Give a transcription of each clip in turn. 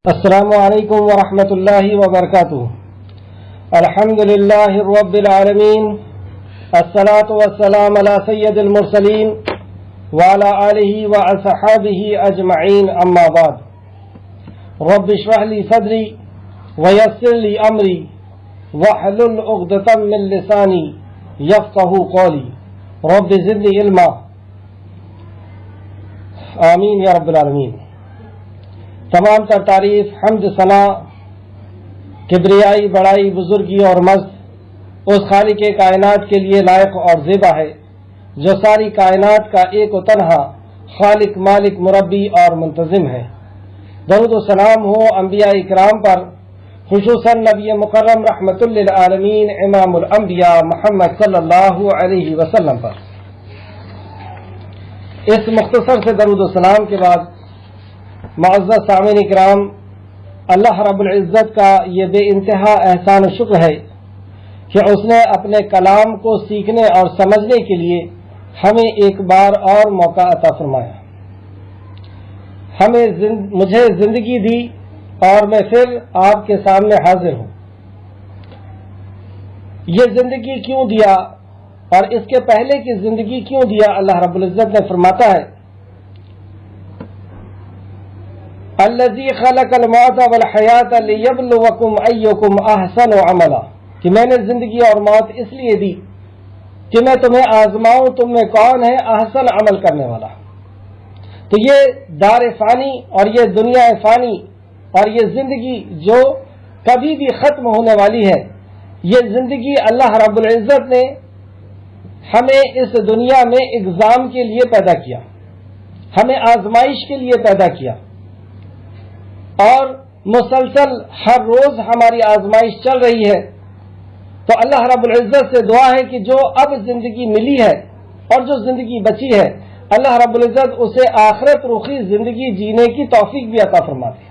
السلام علیکم ورحمۃ اللہ وبرکاتہ۔ الحمد للہ رب العالمین، الصلاۃ والسلام علی سید المرسلین وعلی آلہ واصحابہ اجمعین، اما بعد۔ رب اشرح لی صدری ویسر لی امری واحلل عقدۃ من لسانی یفقہوا قولی، رب زدنی علما، آمین یا رب العالمین۔ تمام تر تعریف، حمد، ثنا، کبریائی، بڑائی، بزرگی اور مجد اس خالق کائنات کے لیے لائق اور زیبا ہے جو ساری کائنات کا ایک و تنہا خالق، مالک، مربی اور منتظم ہے۔ درود و سلام ہو انبیاء اکرام پر، خصوصاً نبی مکرم رحمت للعالمین امام الانبیاء محمد صلی اللہ علیہ وسلم پر۔ اس مختصر سے درود و سلام کے بعد معزز سامعین کرام، اللہ رب العزت کا یہ بے انتہا احسان و شکر ہے کہ اس نے اپنے کلام کو سیکھنے اور سمجھنے کے لیے ہمیں ایک بار اور موقع عطا فرمایا، مجھے زندگی دی اور میں پھر آپ کے سامنے حاضر ہوں۔ یہ زندگی کیوں دیا اور اس کے پہلے کی زندگی کیوں دیا؟ اللہ رب العزت نے فرماتا ہے، الذی خلق الموت والحیات لیبلوکم ایکم احسن عملا، کہ میں نے زندگی اور موت اس لیے دی کہ میں تمہیں آزماؤں تم میں کون ہے احسن عمل کرنے والا۔ تو یہ دار فانی اور یہ دنیا فانی اور یہ زندگی جو کبھی بھی ختم ہونے والی ہے، یہ زندگی اللہ رب العزت نے ہمیں اس دنیا میں ایگزام کے لیے پیدا کیا، ہمیں آزمائش کے لیے پیدا کیا، اور مسلسل ہر روز ہماری آزمائش چل رہی ہے۔ تو اللہ رب العزت سے دعا ہے کہ جو اب زندگی ملی ہے اور جو زندگی بچی ہے، اللہ رب العزت اسے آخرت رخی زندگی جینے کی توفیق بھی عطا فرما دے۔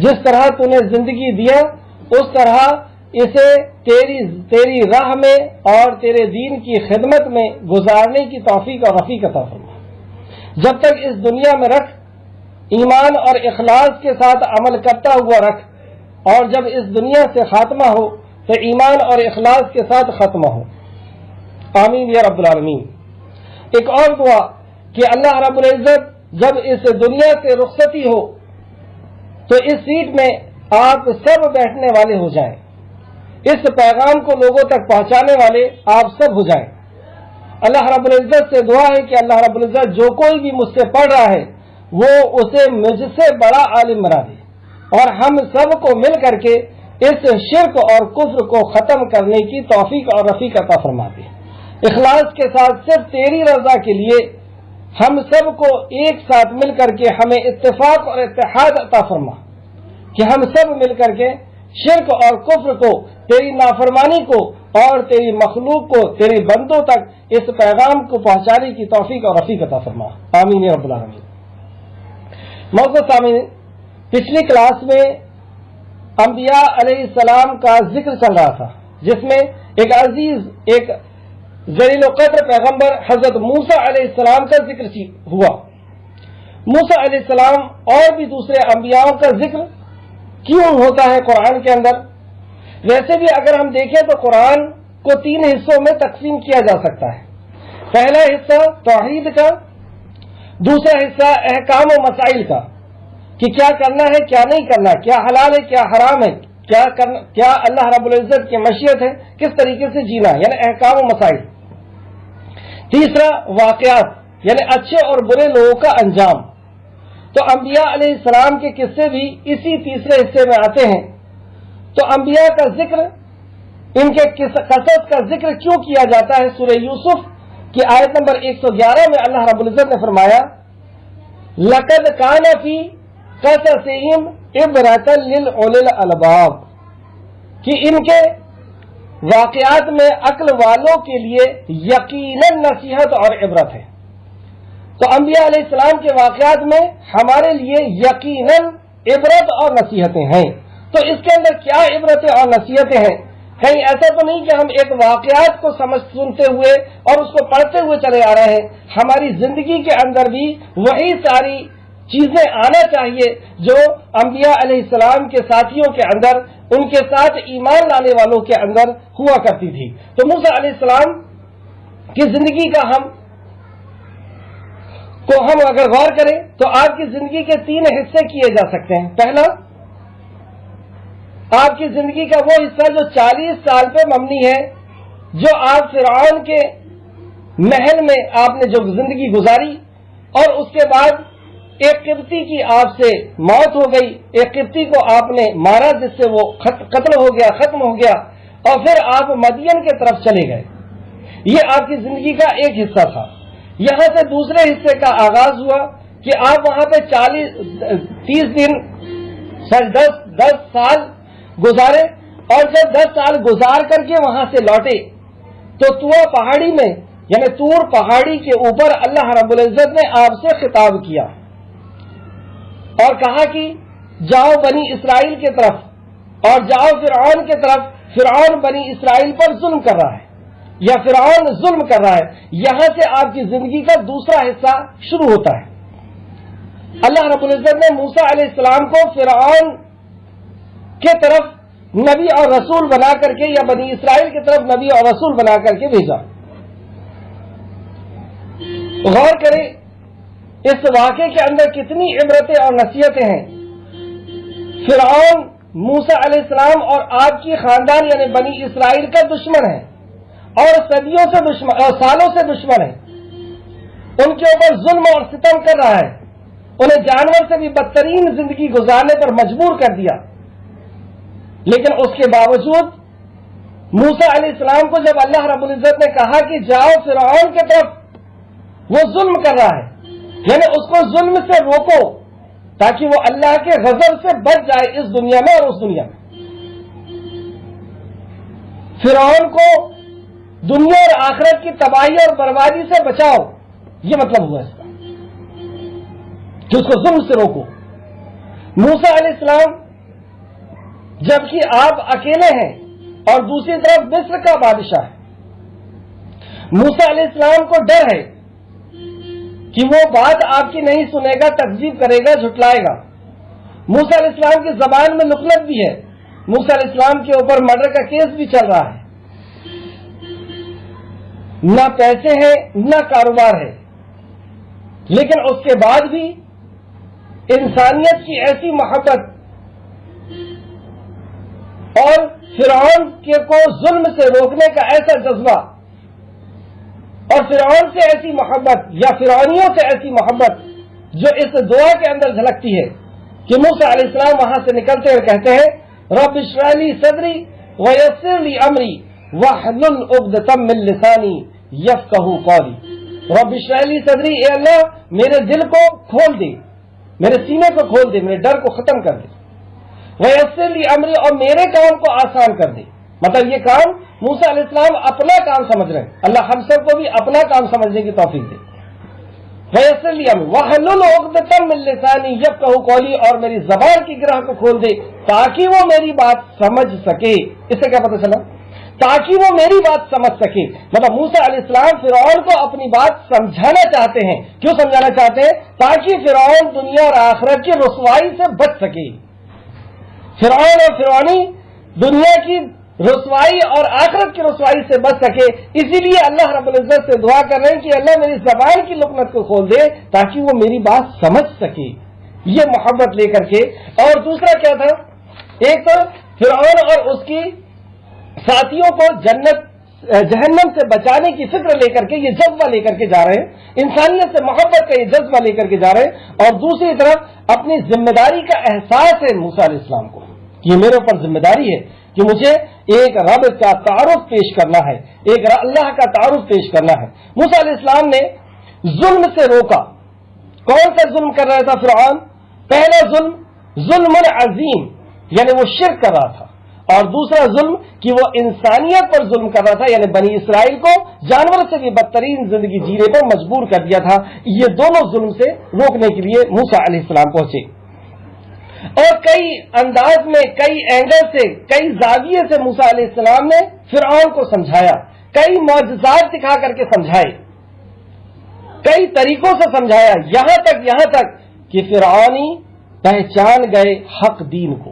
جس طرح تو نے زندگی دیا اس طرح اسے تیری راہ میں اور تیرے دین کی خدمت میں گزارنے کی توفیق اور رفیق عطا فرما۔ جب تک اس دنیا میں رکھ، ایمان اور اخلاص کے ساتھ عمل کرتا ہوا رکھ، اور جب اس دنیا سے خاتمہ ہو تو ایمان اور اخلاص کے ساتھ ختمہ ہو، آمین یا رب العالمین۔ ایک اور دعا کہ اللہ رب العزت جب اس دنیا سے رخصتی ہو تو اس سیٹ میں آپ سب بیٹھنے والے ہو جائیں، اس پیغام کو لوگوں تک پہنچانے والے آپ سب ہو جائیں۔ اللہ رب العزت سے دعا ہے کہ اللہ رب العزت جو کوئی بھی مجھ سے پڑھ رہا ہے وہ اسے مجھ سے بڑا عالم بنا دے، اور ہم سب کو مل کر کے اس شرک اور کفر کو ختم کرنے کی توفیق اور رفیق عطا فرما دے۔ اخلاص کے ساتھ صرف تیری رضا کے لیے ہم سب کو ایک ساتھ مل کر کے ہمیں اتفاق اور اتحاد عطا فرما کہ ہم سب مل کر کے شرک اور کفر کو، تیری نافرمانی کو اور تیری مخلوق کو، تیری بندوں تک اس پیغام کو پہنچانے کی توفیق اور رفیق عطا فرما، آمین یا رب العالمین۔ معزز سامعین، پچھلی کلاس میں انبیاء علیہ السلام کا ذکر چل رہا تھا، جس میں ایک عزیز، ایک ذلیل القدر پیغمبر حضرت موسیٰ علیہ السلام کا ذکر ہوا۔ موسیٰ علیہ السلام اور بھی دوسرے انبیاء کا ذکر کیوں ہوتا ہے قرآن کے اندر؟ ویسے بھی اگر ہم دیکھیں تو قرآن کو 3 حصوں میں تقسیم کیا جا سکتا ہے۔ پہلا حصہ توحید کا، دوسرا حصہ احکام و مسائل کا، کہ کیا کرنا ہے کیا نہیں کرنا، کیا حلال ہے کیا حرام ہے، کیا اللہ رب العزت کی مشیت ہے، کس طریقے سے جینا، یعنی احکام و مسائل۔ تیسرا واقعات، یعنی اچھے اور برے لوگوں کا انجام۔ تو انبیاء علیہ السلام کے قصے بھی اسی تیسرے حصے میں آتے ہیں۔ تو انبیاء کا ذکر، ان کے قصص کا ذکر کیوں کیا جاتا ہے؟ سورہ یوسف کی آیت نمبر 111 میں اللہ رب العزت نے فرمایا، لَقَدْ كَانَ فِي قَصَصِهِمْ عِبْرَةً لِّأُولِي الْأَلْبَابِ، کہ ان کے واقعات میں عقل والوں کے لیے یقیناً نصیحت اور عبرت ہے۔ تو انبیاء علیہ السلام کے واقعات میں ہمارے لیے یقیناً عبرت اور نصیحتیں ہیں۔ تو اس کے اندر کیا عبرتیں اور نصیحتیں ہیں؟ کہیں ایسا تو نہیں کہ ہم ایک واقعات کو سنتے ہوئے اور اس کو پڑھتے ہوئے چلے آ رہے ہیں، ہماری زندگی کے اندر بھی وہی ساری چیزیں آنا چاہیے جو انبیاء علیہ السلام کے ساتھیوں کے اندر، ان کے ساتھ ایمان لانے والوں کے اندر ہوا کرتی تھی۔ تو موسیٰ علیہ السلام کی زندگی کا ہم اگر غور کریں تو آپ کی زندگی کے 3 حصے کیے جا سکتے ہیں۔ پہلا، آپ کی زندگی کا وہ حصہ جو 40 سال پہ مبنی ہے، جو آپ فرعون کے محل میں آپ نے جو زندگی گزاری، اور اس کے بعد ایک قبطی کی آپ سے موت ہو گئی، ایک قبطی کو آپ نے مارا جس سے وہ قتل ہو گیا، ختم ہو گیا، اور پھر آپ مدین کی طرف چلے گئے۔ یہ آپ کی زندگی کا ایک حصہ تھا۔ یہاں سے دوسرے حصے کا آغاز ہوا کہ آپ وہاں پہ 30 دن 10 سال گزارے، اور جب 10 سال گزار کر کے وہاں سے لوٹے تو طور پہاڑی میں، یعنی طور پہاڑی کے اوپر اللہ رب العزت نے آپ سے خطاب کیا اور کہا کہ جاؤ بنی اسرائیل کی طرف اور جاؤ فرعون کی طرف، فرعون بنی اسرائیل پر ظلم کر رہا ہے یا فرعون ظلم کر رہا ہے۔ یہاں سے آپ کی زندگی کا دوسرا حصہ شروع ہوتا ہے۔ اللہ رب العزت نے موسیٰ علیہ السلام کو فرعون کی طرف نبی اور رسول بنا کر کے، یا بنی اسرائیل کی طرف نبی اور رسول بنا کر کے بھیجا۔ غور کریں اس واقعے کے اندر کتنی عبرتیں اور نصیحتیں ہیں۔ فرعون موسیٰ علیہ السلام اور آپ کی خاندان یعنی بنی اسرائیل کا دشمن ہے، اور صدیوں سے دشمن اور سالوں سے دشمن ہے۔ ان کے اوپر ظلم اور ستم کر رہا ہے، انہیں جانور سے بھی بدترین زندگی گزارنے پر مجبور کر دیا۔ لیکن اس کے باوجود موسیٰ علیہ السلام کو جب اللہ رب العزت نے کہا کہ جاؤ فرعون کی طرف، وہ ظلم کر رہا ہے، یعنی اس کو ظلم سے روکو تاکہ وہ اللہ کے غضب سے بچ جائے اس دنیا میں اور اس دنیا میں۔ فرعون کو دنیا اور آخرت کی تباہی اور بربادی سے بچاؤ، یہ مطلب ہوا اس کا کہ اس کو ظلم سے روکو۔ موسیٰ علیہ السلام جبکہ آپ اکیلے ہیں اور دوسری طرف مصر کا بادشاہ ہے، موسیٰ علیہ السلام کو ڈر ہے کہ وہ بات آپ کی نہیں سنے گا، تکذیب کرے گا، جھٹلائے گا۔ موسیٰ علیہ السلام کی زبان میں لکنت بھی ہے، موسیٰ علیہ السلام کے اوپر مرڈر کا کیس بھی چل رہا ہے، نہ پیسے ہیں نہ کاروبار ہے، لیکن اس کے بعد بھی انسانیت کی ایسی محبت اور فرعون کو ظلم سے روکنے کا ایسا جذبہ اور فرعون سے ایسی محبت یا فرعونیوں سے ایسی محبت جو اس دعا کے اندر جھلکتی ہے کہ موسیٰ علیہ السلام وہاں سے نکلتے ہوئے کہتے ہیں رب اشرح لی صدری ویسر لی امری واحلل عقدۃ من لسانی یفقہوا قولی۔ رب اشرح لی صدری، اے اللہ میرے دل کو کھول دے، میرے سینے کو کھول دے، میرے ڈر کو ختم کر دے، ویسر لی امری، اور میرے کام کو آسان کر دے۔ مطلب یہ کام موسیٰ علیہ السلام اپنا کام سمجھ رہے ہیں، اللہ ہم سب کو بھی اپنا کام سمجھنے کی توفیق دے۔ ویسر لی امری واحلل عقدۃ من لسانی یفقہوا قولی، اور میری زبان کی گرہ کو کھول دے تاکہ وہ میری بات سمجھ سکے۔ اس سے کیا پتہ چلا؟ تاکہ وہ میری بات سمجھ سکے۔ مطلب موسیٰ علیہ السلام فرعون کو اپنی بات سمجھانا چاہتے ہیں۔ کیوں سمجھانا چاہتے ہیں؟ تاکہ فرعون دنیا اور آخرت کی رسوائی سے بچ سکے۔ فرعون اور فرعونی دنیا کی رسوائی اور آخرت کی رسوائی سے بچ سکے، اسی لیے اللہ رب العزت سے دعا کر رہے ہیں کہ اللہ میری زبان کی لکنت کو کھول دے تاکہ وہ میری بات سمجھ سکے، یہ محبت لے کر کے۔ اور دوسرا کیا تھا؟ ایک تو فرعون اور اس کی ساتھیوں کو جہنم سے بچانے کی فکر لے کر کے، یہ جذبہ لے کر کے جا رہے ہیں، انسانیت سے محبت کا یہ جذبہ لے کر کے جا رہے ہیں، اور دوسری طرف اپنی ذمہ داری کا احساس ہے موسیٰ علیہ السلام کو، یہ میرے اوپر ذمہ داری ہے کہ مجھے ایک رب کا تعارف پیش کرنا ہے، ایک اللہ کا تعارف پیش کرنا ہے۔ موسیٰ علیہ السلام نے ظلم سے روکا۔ کون سا ظلم کر رہا تھا فرعون؟ پہلا ظلم عظیم، یعنی وہ شرک کر رہا تھا، اور دوسرا ظلم کہ وہ انسانیت پر ظلم کر رہا تھا، یعنی بنی اسرائیل کو جانور سے بھی بدترین زندگی جینے پر مجبور کر دیا تھا۔ یہ دونوں ظلم سے روکنے کے لیے موسیٰ علیہ السلام پہنچے، اور کئی انداز میں، کئی اینگل سے، کئی زاویے سے موسیٰ علیہ السلام نے فرعون کو سمجھایا، کئی معجزات دکھا کر کے سمجھائے، کئی طریقوں سے سمجھایا، یہاں تک کہ فرعونی پہچان گئے حق دین کو،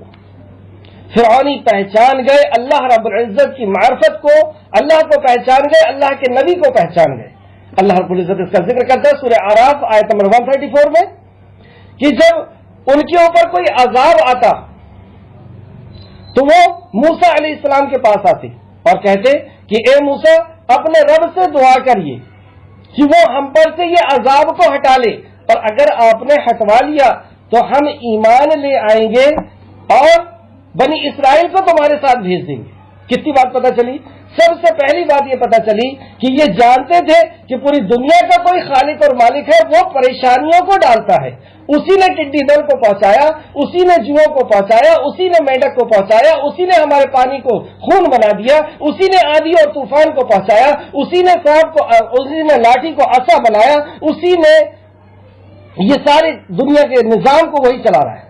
فرعونی پہچان گئے اللہ رب العزت کی معرفت کو، اللہ کو پہچان گئے، اللہ کے نبی کو پہچان گئے۔ اللہ رب العزت اس کا ذکر کرتا ہے سورہ اعراف آیت نمبر 134 میں کہ جب ان کے اوپر کوئی عذاب آتا تو وہ موسیٰ علیہ السلام کے پاس آتے اور کہتے کہ اے موسیٰ اپنے رب سے دعا کریے کہ وہ ہم پر سے یہ عذاب کو ہٹا لے، اور اگر آپ نے ہٹوا لیا تو ہم ایمان لے آئیں گے اور بنی اسرائیل کو تمہارے ساتھ بھیج دیں گے۔ کتنی بات پتہ چلی؟ سب سے پہلی بات یہ پتہ چلی کہ یہ جانتے تھے کہ پوری دنیا کا کوئی خالق اور مالک ہے، وہ پریشانیوں کو ڈالتا ہے۔ اسی نے ٹڈی دل کو پہنچایا، اسی نے جوؤں کو پہنچایا، اسی نے میڈک کو پہنچایا، اسی نے ہمارے پانی کو خون بنا دیا، اسی نے آندھی اور طوفان کو پہنچایا، اسی نے سانپ کو، اسی نے لاٹھی کو عصا بنایا، اسی نے یہ ساری دنیا کے نظام کو وہی چلا رہا ہے۔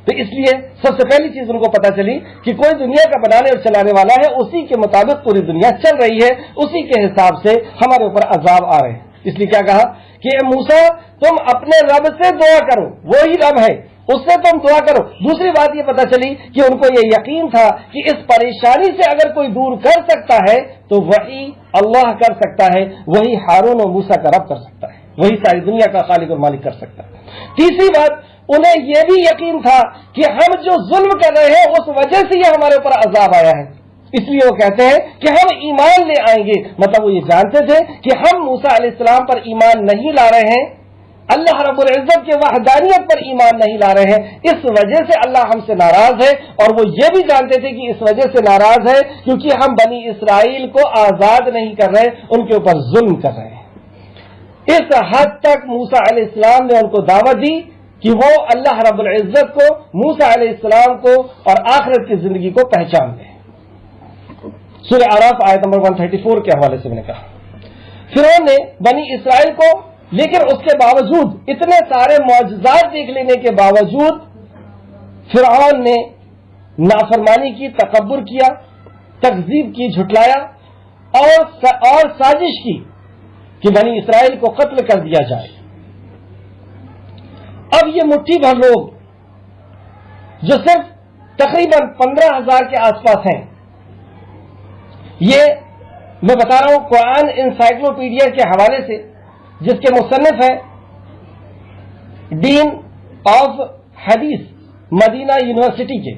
تو اس لیے سب سے پہلی چیز ان کو پتا چلی کہ کوئی دنیا کا بنانے اور چلانے والا ہے، اسی کے مطابق پوری دنیا چل رہی ہے، اسی کے حساب سے ہمارے اوپر عذاب آ رہے ہیں۔ اس لیے کیا کہا کہ اے موسیٰ تم اپنے رب سے دعا کرو، وہی رب ہے، اس سے تم دعا کرو۔ دوسری بات یہ پتا چلی کہ ان کو یہ یقین تھا کہ اس پریشانی سے اگر کوئی دور کر سکتا ہے تو وہی اللہ کر سکتا ہے، وہی ہارون اور موسیٰ کا رب کر سکتا ہے، وہی ساری دنیا کا خالق اور مالک کر سکتا ہے۔ تیسری بات، انہیں یہ بھی یقین تھا کہ ہم جو ظلم کر رہے ہیں اس وجہ سے یہ ہمارے اوپر عذاب آیا ہے، اس لیے وہ کہتے ہیں کہ ہم ایمان لے آئیں گے۔ مطلب وہ یہ جانتے تھے کہ ہم موسیٰ علیہ السلام پر ایمان نہیں لا رہے ہیں، اللہ رب العزت کے وحدانیت پر ایمان نہیں لا رہے ہیں، اس وجہ سے اللہ ہم سے ناراض ہے، اور وہ یہ بھی جانتے تھے کہ اس وجہ سے ناراض ہے کیونکہ ہم بنی اسرائیل کو آزاد نہیں کر رہے، ان کے اوپر ظلم کر رہے ہیں۔ اس حد تک موسیٰ علیہ السلام نے ان کو دعوت دی کہ وہ اللہ رب العزت کو، موسیٰ علیہ السلام کو اور آخرت کی زندگی کو پہچان دیں۔ سورہ اعراف آیت نمبر 134 کے حوالے سے میں نے کہا فرعون نے بنی اسرائیل کو، لیکن اس کے باوجود اتنے سارے معجزات دیکھ لینے کے باوجود فرعون نے نافرمانی کی، تکبر کیا، تکذیب کی، جھٹلایا اور سازش کی کہ بنی اسرائیل کو قتل کر دیا جائے۔ اب یہ مٹھی بھر لوگ جو صرف تقریباً 15,000 کے آس پاس ہیں، یہ میں بتا رہا ہوں قرآن انسائکلوپیڈیا کے حوالے سے، جس کے مصنف ہیں ڈین آف حدیث مدینہ یونیورسٹی کے،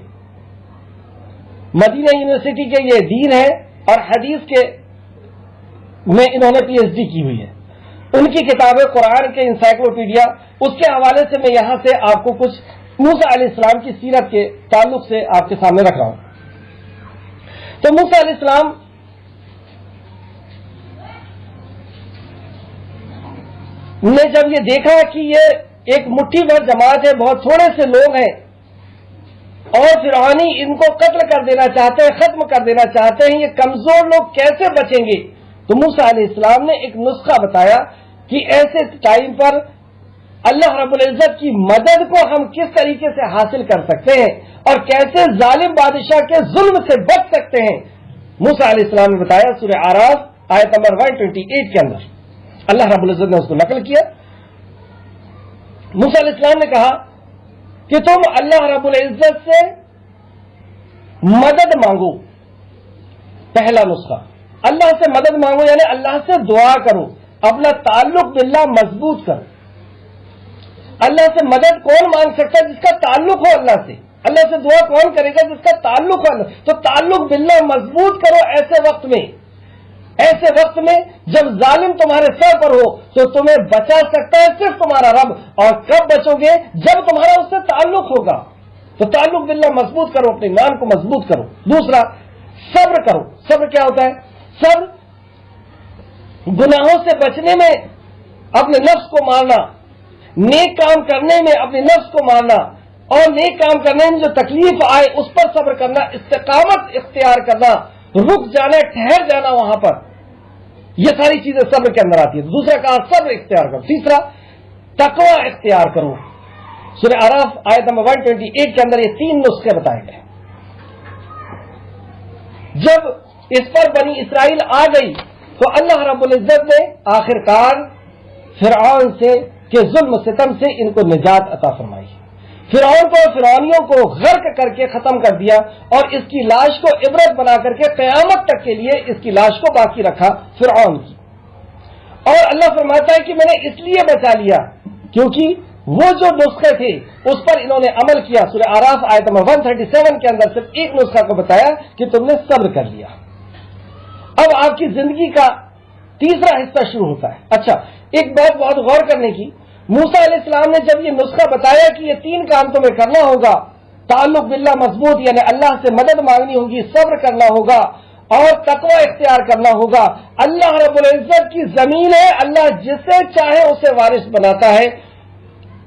مدینہ یونیورسٹی کے یہ ڈین ہے اور حدیث کے میں انہوں نے پی ایچ ڈی کی ہوئی ہے۔ ان کی کتاب قرآن کے انسائکلوپیڈیا، اس کے حوالے سے میں یہاں سے آپ کو کچھ موسیٰ علیہ السلام کی سیرت کے تعلق سے آپ کے سامنے رکھ رہا ہوں۔ تو موسیٰ علیہ السلام نے جب یہ دیکھا کہ یہ ایک مٹھی بھر جماعت ہے، بہت تھوڑے سے لوگ ہیں اور فرعونی ان کو قتل کر دینا چاہتے ہیں، ختم کر دینا چاہتے ہیں، یہ کمزور لوگ کیسے بچیں گے؟ تو موسیٰ علیہ السلام نے ایک نسخہ بتایا کہ ایسے ٹائم پر اللہ رب العزت کی مدد کو ہم کس طریقے سے حاصل کر سکتے ہیں اور کیسے ظالم بادشاہ کے ظلم سے بچ سکتے ہیں۔ موسیٰ علیہ السلام نے بتایا سورہ اعراف آیت نمبر 128 کے اندر، اللہ رب العزت نے اس کو نقل کیا۔ موسیٰ علیہ السلام نے کہا کہ تم اللہ رب العزت سے مدد مانگو۔ پہلا نسخہ، اللہ سے مدد مانگو یعنی اللہ سے دعا کرو، اپنا تعلق باللہ مضبوط کرو۔ اللہ سے مدد کون مانگ سکتا ہے؟ جس کا تعلق ہو اللہ سے۔ اللہ سے دعا کون کرے گا؟ جس کا تعلق ہو اللہ۔ تو تعلق باللہ مضبوط کرو ایسے وقت میں جب ظالم تمہارے سر پر ہو تو تمہیں بچا سکتا ہے صرف تمہارا رب۔ اور کب بچو گے؟ جب تمہارا اس سے تعلق ہوگا۔ تو تعلق باللہ مضبوط کرو، اپنے ایمان کو مضبوط کرو۔ دوسرا، صبر کرو۔ صبر کیا ہوتا ہے؟ صبر گناہوں سے بچنے میں اپنے نفس کو مارنا، نیک کام کرنے میں اپنے نفس کو مارنا، اور نیک کام کرنے میں جو تکلیف آئے اس پر صبر کرنا، استقامت اختیار کرنا، رک جانا، ٹھہر جانا وہاں پر، یہ ساری چیزیں صبر کے اندر آتی ہے۔ دوسرا کہا صبر اختیار کرو۔ تیسرا، تقوی اختیار کرو۔ سورہ اعراف آیت نمبر 128 کے اندر یہ 3 نسخے بتائے گئے۔ جب اس پر بنی اسرائیل آ گئی تو اللہ رب العزت نے آخرکار فرعون سے کہ ظلم و ستم سے ان کو نجات عطا فرمائی. فرعون کو فرعونیوں کو غرق کر کے ختم کر دیا اور اس کی لاش کو عبرت بنا کر کے قیامت تک کے لیے اس کی لاش کو باقی رکھا فرعون کی. اور اللہ فرماتا ہے کہ میں نے اس لیے بچا لیا کیونکہ وہ جو نسخے تھے اس پر انہوں نے عمل کیا. سورہ اعراف آیت نمبر 137 کے اندر صرف ایک نسخہ کو بتایا کہ تم نے صبر کر لیا. اب آپ کی زندگی کا تیسرا حصہ شروع ہوتا ہے. اچھا، ایک بات بہت غور کرنے کی، موسیٰ علیہ السلام نے جب یہ نسخہ بتایا کہ یہ 3 کام تمہیں کرنا ہوگا، تعلق باللہ مضبوط یعنی اللہ سے مدد مانگنی ہوگی، صبر کرنا ہوگا اور تقوی اختیار کرنا ہوگا. اللہ رب العزت کی زمین ہے، اللہ جسے چاہے اسے وارث بناتا ہے.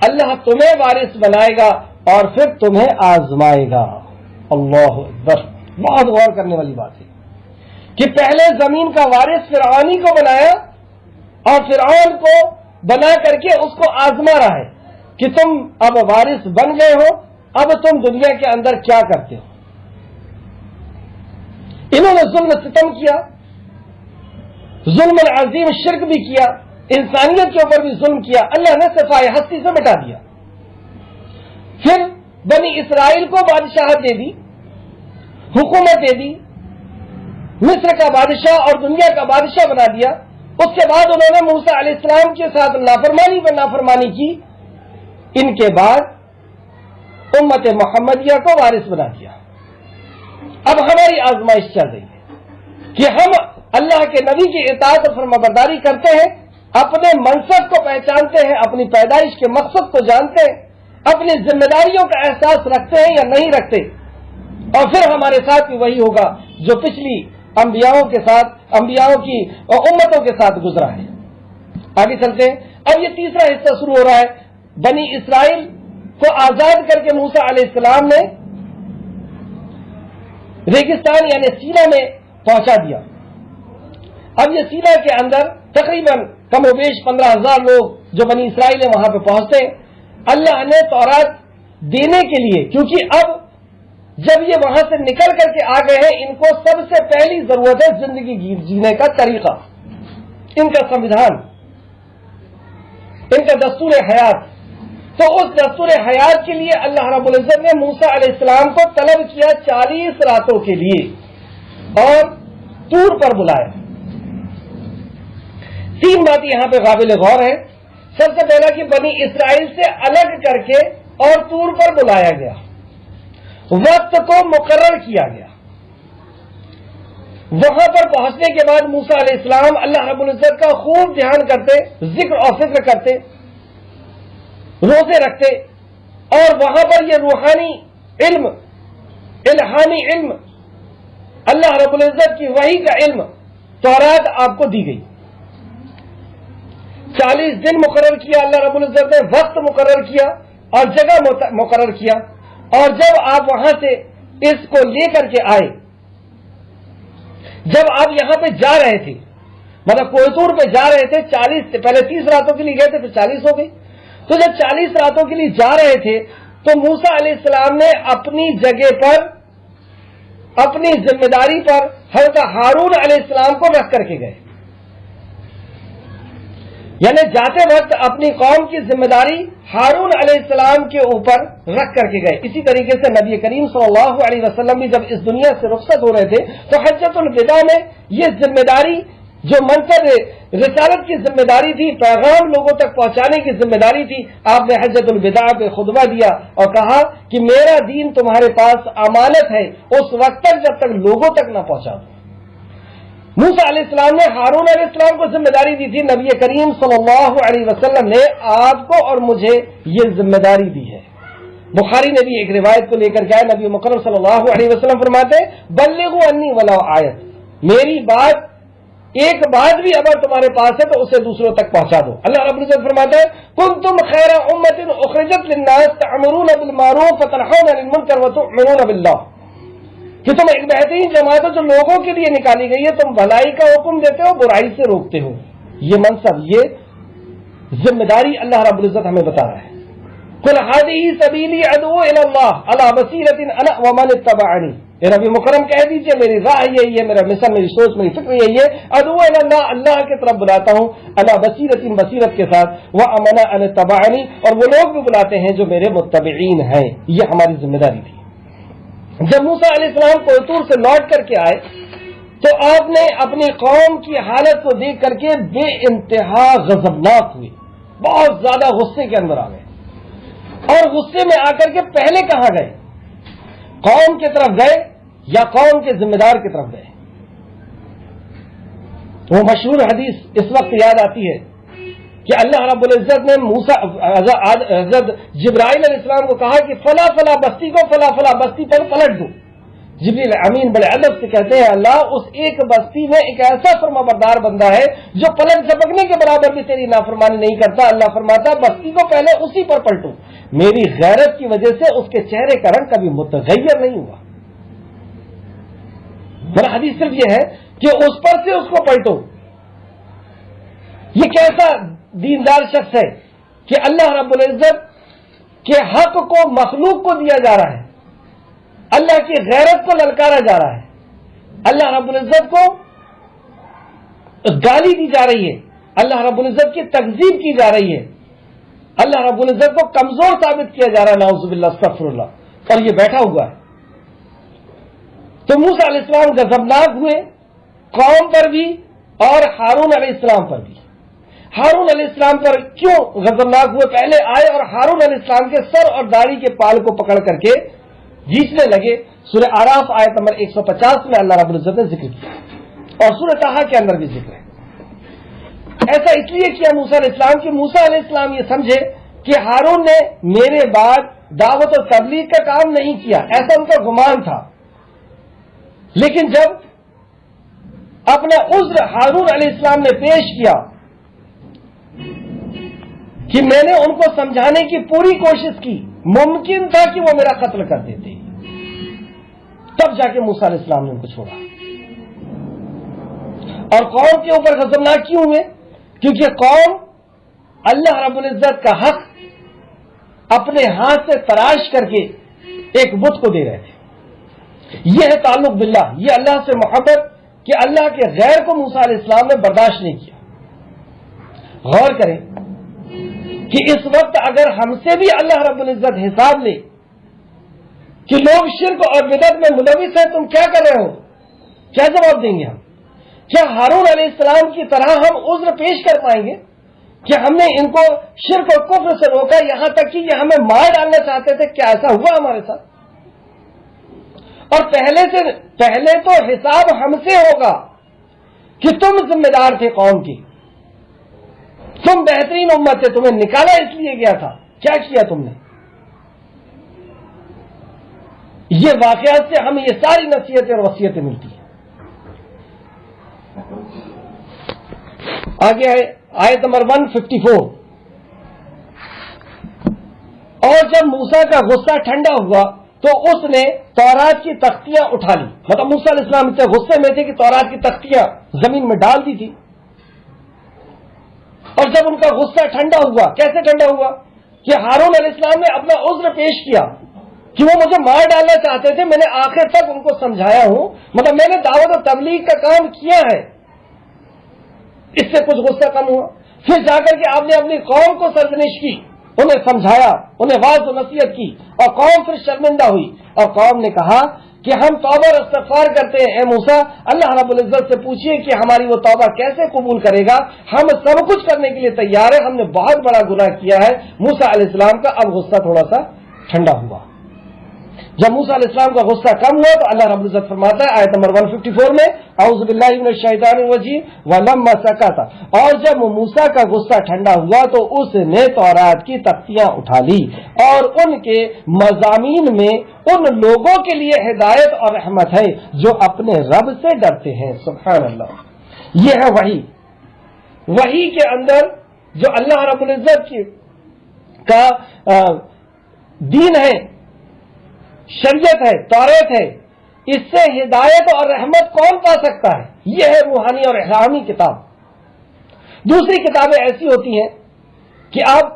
اللہ تمہیں وارث بنائے گا اور پھر تمہیں آزمائے گا. اللہ اکبر، بہت غور کرنے والی بات ہے کہ پہلے زمین کا وارث فرعونی کو بنایا اور فرعون کو بنا کر کے اس کو آزما رہا ہے کہ تم اب وارث بن گئے ہو، اب تم دنیا کے اندر کیا کرتے ہو. انہوں نے ظلم ستم کیا، ظلم العظیم شرک بھی کیا، انسانیت کے اوپر بھی ظلم کیا. اللہ نے صفائے ہستی سے مٹا دیا. پھر بنی اسرائیل کو بادشاہت دے دی، حکومت دے دی، مصر کا بادشاہ اور دنیا کا بادشاہ بنا دیا. اس کے بعد انہوں نے موسیٰ علیہ السلام کے ساتھ نافرمانی پر نافرمانی کی. ان کے بعد امت محمدیہ کو وارث بنا دیا. اب ہماری آزمائش چل رہی ہے کہ ہم اللہ کے نبی کی اطاعت اور فرمانبرداری کرتے ہیں، اپنے منصب کو پہچانتے ہیں، اپنی پیدائش کے مقصد کو جانتے ہیں، اپنی ذمہ داریوں کا احساس رکھتے ہیں یا نہیں رکھتے. اور پھر ہمارے ساتھ بھی وہی ہوگا جو پچھلی انبیاؤں کے ساتھ، انبیاؤں کی اور امتوں کے ساتھ گزرا ہے. آگے چلتے ہیں. اب یہ تیسرا حصہ شروع ہو رہا ہے. بنی اسرائیل کو آزاد کر کے موسیٰ علیہ السلام نے ریگستان یعنی سینا میں پہنچا دیا. اب یہ سینا کے اندر تقریباً کم و بیش 15,000 لوگ جو بنی اسرائیل ہیں وہاں پہ پہنچتے ہیں. اللہ نے تورات دینے کے لیے، کیونکہ اب جب یہ وہاں سے نکل کر کے آ گئے ہیں، ان کو سب سے پہلی ضرورت ہے زندگی جینے کا طریقہ، ان کا سمویدھان، ان کا دستور حیات. تو اس دستور حیات کے لیے اللہ رب العزت نے موسیٰ علیہ السلام کو طلب کیا 40 راتوں کے لیے اور طور پر بلایا. 3 باتیں یہاں پہ قابل غور ہے. سب سے پہلا کہ بنی اسرائیل سے الگ کر کے اور طور پر بلایا گیا، وقت کو مقرر کیا گیا. وہاں پر پہنچنے کے بعد موسیٰ علیہ السلام اللہ رب العزت کا خوب دھیان کرتے، ذکر اور فکر کرتے، روزے رکھتے اور وہاں پر یہ روحانی علم، الہامی علم، اللہ رب العزت کی وحی کا علم، تورات آپ کو دی گئی. 40 دن مقرر کیا اللہ رب العزت نے، وقت مقرر کیا اور جگہ مقرر کیا. اور جب آپ وہاں سے اس کو لے کر کے آئے، جب آپ یہاں پہ جا رہے تھے، مطلب کوہتور پہ جا رہے تھے، 40 پہلے 30 راتوں کے لیے گئے تھے، پھر 40 ہو گئی. تو جب 40 راتوں کے لیے جا رہے تھے تو موسیٰ علیہ السلام نے اپنی جگہ پر، اپنی ذمہ داری پر حضرت ہارون علیہ السلام کو رکھ کر کے گئے. یعنی جاتے وقت اپنی قوم کی ذمہ داری ہارون علیہ السلام کے اوپر رکھ کر کے گئے. اسی طریقے سے نبی کریم صلی اللہ علیہ وسلم بھی جب اس دنیا سے رخصت ہو رہے تھے تو حجۃ الوداع میں یہ ذمہ داری جو منصب رسالت کی ذمہ داری تھی، پیغام لوگوں تک پہنچانے کی ذمہ داری تھی، آپ نے حجۃ الوداع پہ خطبہ دیا اور کہا کہ میرا دین تمہارے پاس امانت ہے اس وقت تک جب تک لوگوں تک نہ پہنچا دو. موسیٰ علیہ السلام نے ہارون علیہ السلام کو ذمہ داری دی تھی، نبی کریم صلی اللہ علیہ وسلم نے آپ کو اور مجھے یہ ذمہ داری دی ہے. بخاری نے بھی ایک روایت کو لے کر کے آئے، نبی مکرم صلی اللہ علیہ وسلم فرماتے بلغوا انی ولو آیت، میری بات ایک بات بھی اگر تمہارے پاس ہے تو اسے دوسروں تک پہنچا دو. اللہ رب العزت فرماتے ہیں کنتم خیر امۃ اخرجت للناس تأمرون بالمعروف وتنہون عن المنکر وتؤمنون باللہ، کہ تم ایک بہترین جماعت ہو جو لوگوں کے لیے نکالی گئی ہے، تم بھلائی کا حکم دیتے ہو، برائی سے روکتے ہو. یہ منصب، یہ ذمہ داری اللہ رب العزت ہمیں بتا رہا ہے. قل هذه سبیلی ادعو الی اللہ علی بصیرۃ انا ومن اتبعنی، اے نبی مکرم کہہ دیجئے میری راہ یہی ہے، میرا مشن، میری سوچ، میری فکر یہی ہے، ادعو الی اللہ، اللہ کی طرف بلاتا ہوں، علی بصیرۃ، بصیرت کے ساتھ، ومن اتبعنی، اور وہ لوگ بھی بلاتے ہیں جو میرے متبعین ہیں۔ یہ ہماری ذمہ داری تھی۔ جب موسیٰ علیہ السلام کوہ طور سے لوٹ کر کے آئے تو آپ نے اپنی قوم کی حالت کو دیکھ کر کے بے انتہا غضبناک ہوئے، بہت زیادہ غصے کے اندر آ گئے، اور غصے میں آ کر کے پہلے کہاں گئے؟ قوم کی طرف گئے یا قوم کے ذمہ دار کی طرف گئے؟ وہ مشہور حدیث اس وقت یاد آتی ہے کہ اللہ رب العزت نے حضرت جبرائیل علیہ السلام کو کہا کہ فلاں فلاں بستی کو فلاں فلاں بستی پر پلٹ دو۔ جبریل امین بڑے ادب سے کہتے ہیں اللہ اس ایک بستی میں ایک ایسا فرما بردار بندہ ہے جو پلٹ جھپکنے کے برابر بھی تیری نافرمانی نہیں کرتا۔ اللہ فرماتا بستی کو پہلے اسی پر پلٹو، میری غیرت کی وجہ سے اس کے چہرے کا رنگ کبھی متغیر نہیں ہوا۔ میرا حدیث صرف یہ ہے کہ اس پر سے اس کو پلٹو۔ یہ کیسا دیندار شخص ہے کہ اللہ رب العزت کے حق کو مخلوق کو دیا جا رہا ہے، اللہ کی غیرت کو للکارا جا رہا ہے، اللہ رب العزت کو گالی دی جا رہی ہے، اللہ رب العزت کی تکذیب کی جا رہی ہے، اللہ رب العزت کو کمزور ثابت کیا جا رہا ہے، نعوذ باللہ استغفر اللہ، اور یہ بیٹھا ہوا ہے۔ تو موسیٰ علیہ السلام غضبناک ہوئے، قوم پر بھی اور ہارون علیہ السلام پر بھی۔ ہارون علیہ السلام پر کیوں غضبناک ہوئے؟ پہلے آئے اور ہارون علیہ السلام کے سر اور داڑھی کے پال کو پکڑ کر کے گھیچنے لگے۔ سورہ اعراف آیت نمبر 150 میں اللہ رب العزت نے ذکر کیا، اور سورہ طٰہٰ کے اندر بھی ذکر ہے۔ ایسا اس لیے کیا موسیٰ علیہ السلام کہ موسیٰ علیہ السلام یہ سمجھے کہ ہارون نے میرے بعد دعوت و تبلیغ کا کام نہیں کیا، ایسا ان کا گمان تھا۔ لیکن جب اپنا عذر ہارون علیہ السلام نے پیش کیا کہ میں نے ان کو سمجھانے کی پوری کوشش کی، ممکن تھا کہ وہ میرا قتل کر دیتے، تب جا کے موسیٰ علیہ السلام نے ان کو چھوڑا۔ اور قوم کے اوپر غضبناک کیوں ہوئے؟ کیونکہ قوم اللہ رب العزت کا حق اپنے ہاتھ سے تراش کر کے ایک بت کو دے رہے تھے۔ یہ ہے تعلق باللہ، یہ اللہ سے محبت کہ اللہ کے غیر کو موسیٰ علیہ السلام نے برداشت نہیں کیا۔ غور کریں کہ اس وقت اگر ہم سے بھی اللہ رب العزت حساب لے کہ لوگ شرک اور بدعت میں ملوث ہیں، تم کیا کر رہے ہو، کیا جواب دیں گے ہم؟ کیا ہارون علیہ السلام کی طرح ہم عذر پیش کر پائیں گے کہ ہم نے ان کو شرک اور کفر سے روکا، یہاں تک کہ یہ ہمیں مار ڈالنا چاہتے تھے؟ کیا ایسا ہوا ہمارے ساتھ؟ اور پہلے تو حساب ہم سے ہوگا کہ تم ذمہ دار تھے قوم کی، تم بہترین امت تھے، تمہیں نکالا اس لیے گیا تھا، کیا کیا تم نے؟ یہ واقعات سے ہمیں یہ ساری نصیحتیں اور وصیتیں ملتی ہیں۔ آگے آیت نمبر 154، اور جب موسیٰ کا غصہ ٹھنڈا ہوا تو اس نے تورات کی تختیاں اٹھا لی۔ مطلب موسیٰ علیہ السلام اتنے غصے میں تھے کہ تورات کی تختیاں زمین میں ڈال دی تھی۔ اور جب ان کا غصہ ٹھنڈا ہوا، کیسے ٹھنڈا ہوا؟ کہ ہارون علیہ السلام نے اپنا عذر پیش کیا کہ وہ مجھے مار ڈالنا چاہتے تھے، میں نے آخر تک ان کو سمجھایا ہوں، مطلب میں نے دعوت و تبلیغ کا کام کیا ہے، اس سے کچھ غصہ کم ہوا۔ پھر جا کر کے آپ نے اپنی قوم کو سرزنش کی، انہیں سمجھایا، انہیں واعظ و نصیحت کی، اور قوم پھر شرمندہ ہوئی، اور قوم نے کہا کہ ہم توبہ اور استغفار کرتے ہیں، اے موسیٰ اللہ رب العزت سے پوچھئے کہ ہماری وہ توبہ کیسے قبول کرے گا، ہم سب کچھ کرنے کے لیے تیار ہیں، ہم نے بہت بڑا گناہ کیا ہے۔ موسیٰ علیہ السلام کا اب غصہ تھوڑا سا ٹھنڈا ہوا۔ جب موسیٰ علیہ السلام کا غصہ کم ہوا تو اللہ رب العزت فرماتا ہے آیت نمبر 154 میں، اعوذ باللہ من الشیطان الرجیم وَلَمَّا سَكَتَ، اور جب موسیٰ کا غصہ ٹھنڈا ہوا تو اس نے تورات کی تختیاں اٹھا لی اور ان کے مضامین میں ان لوگوں کے لیے ہدایت اور رحمت ہے جو اپنے رب سے ڈرتے ہیں۔ سبحان اللہ، یہ ہے وحی کے اندر جو اللہ رب العزت کا دین ہے، شریعت ہے، تورات ہے، اس سے ہدایت اور رحمت کون پا سکتا ہے؟ یہ ہے روحانی اور الہامی کتاب۔ دوسری کتابیں ایسی ہوتی ہیں کہ آپ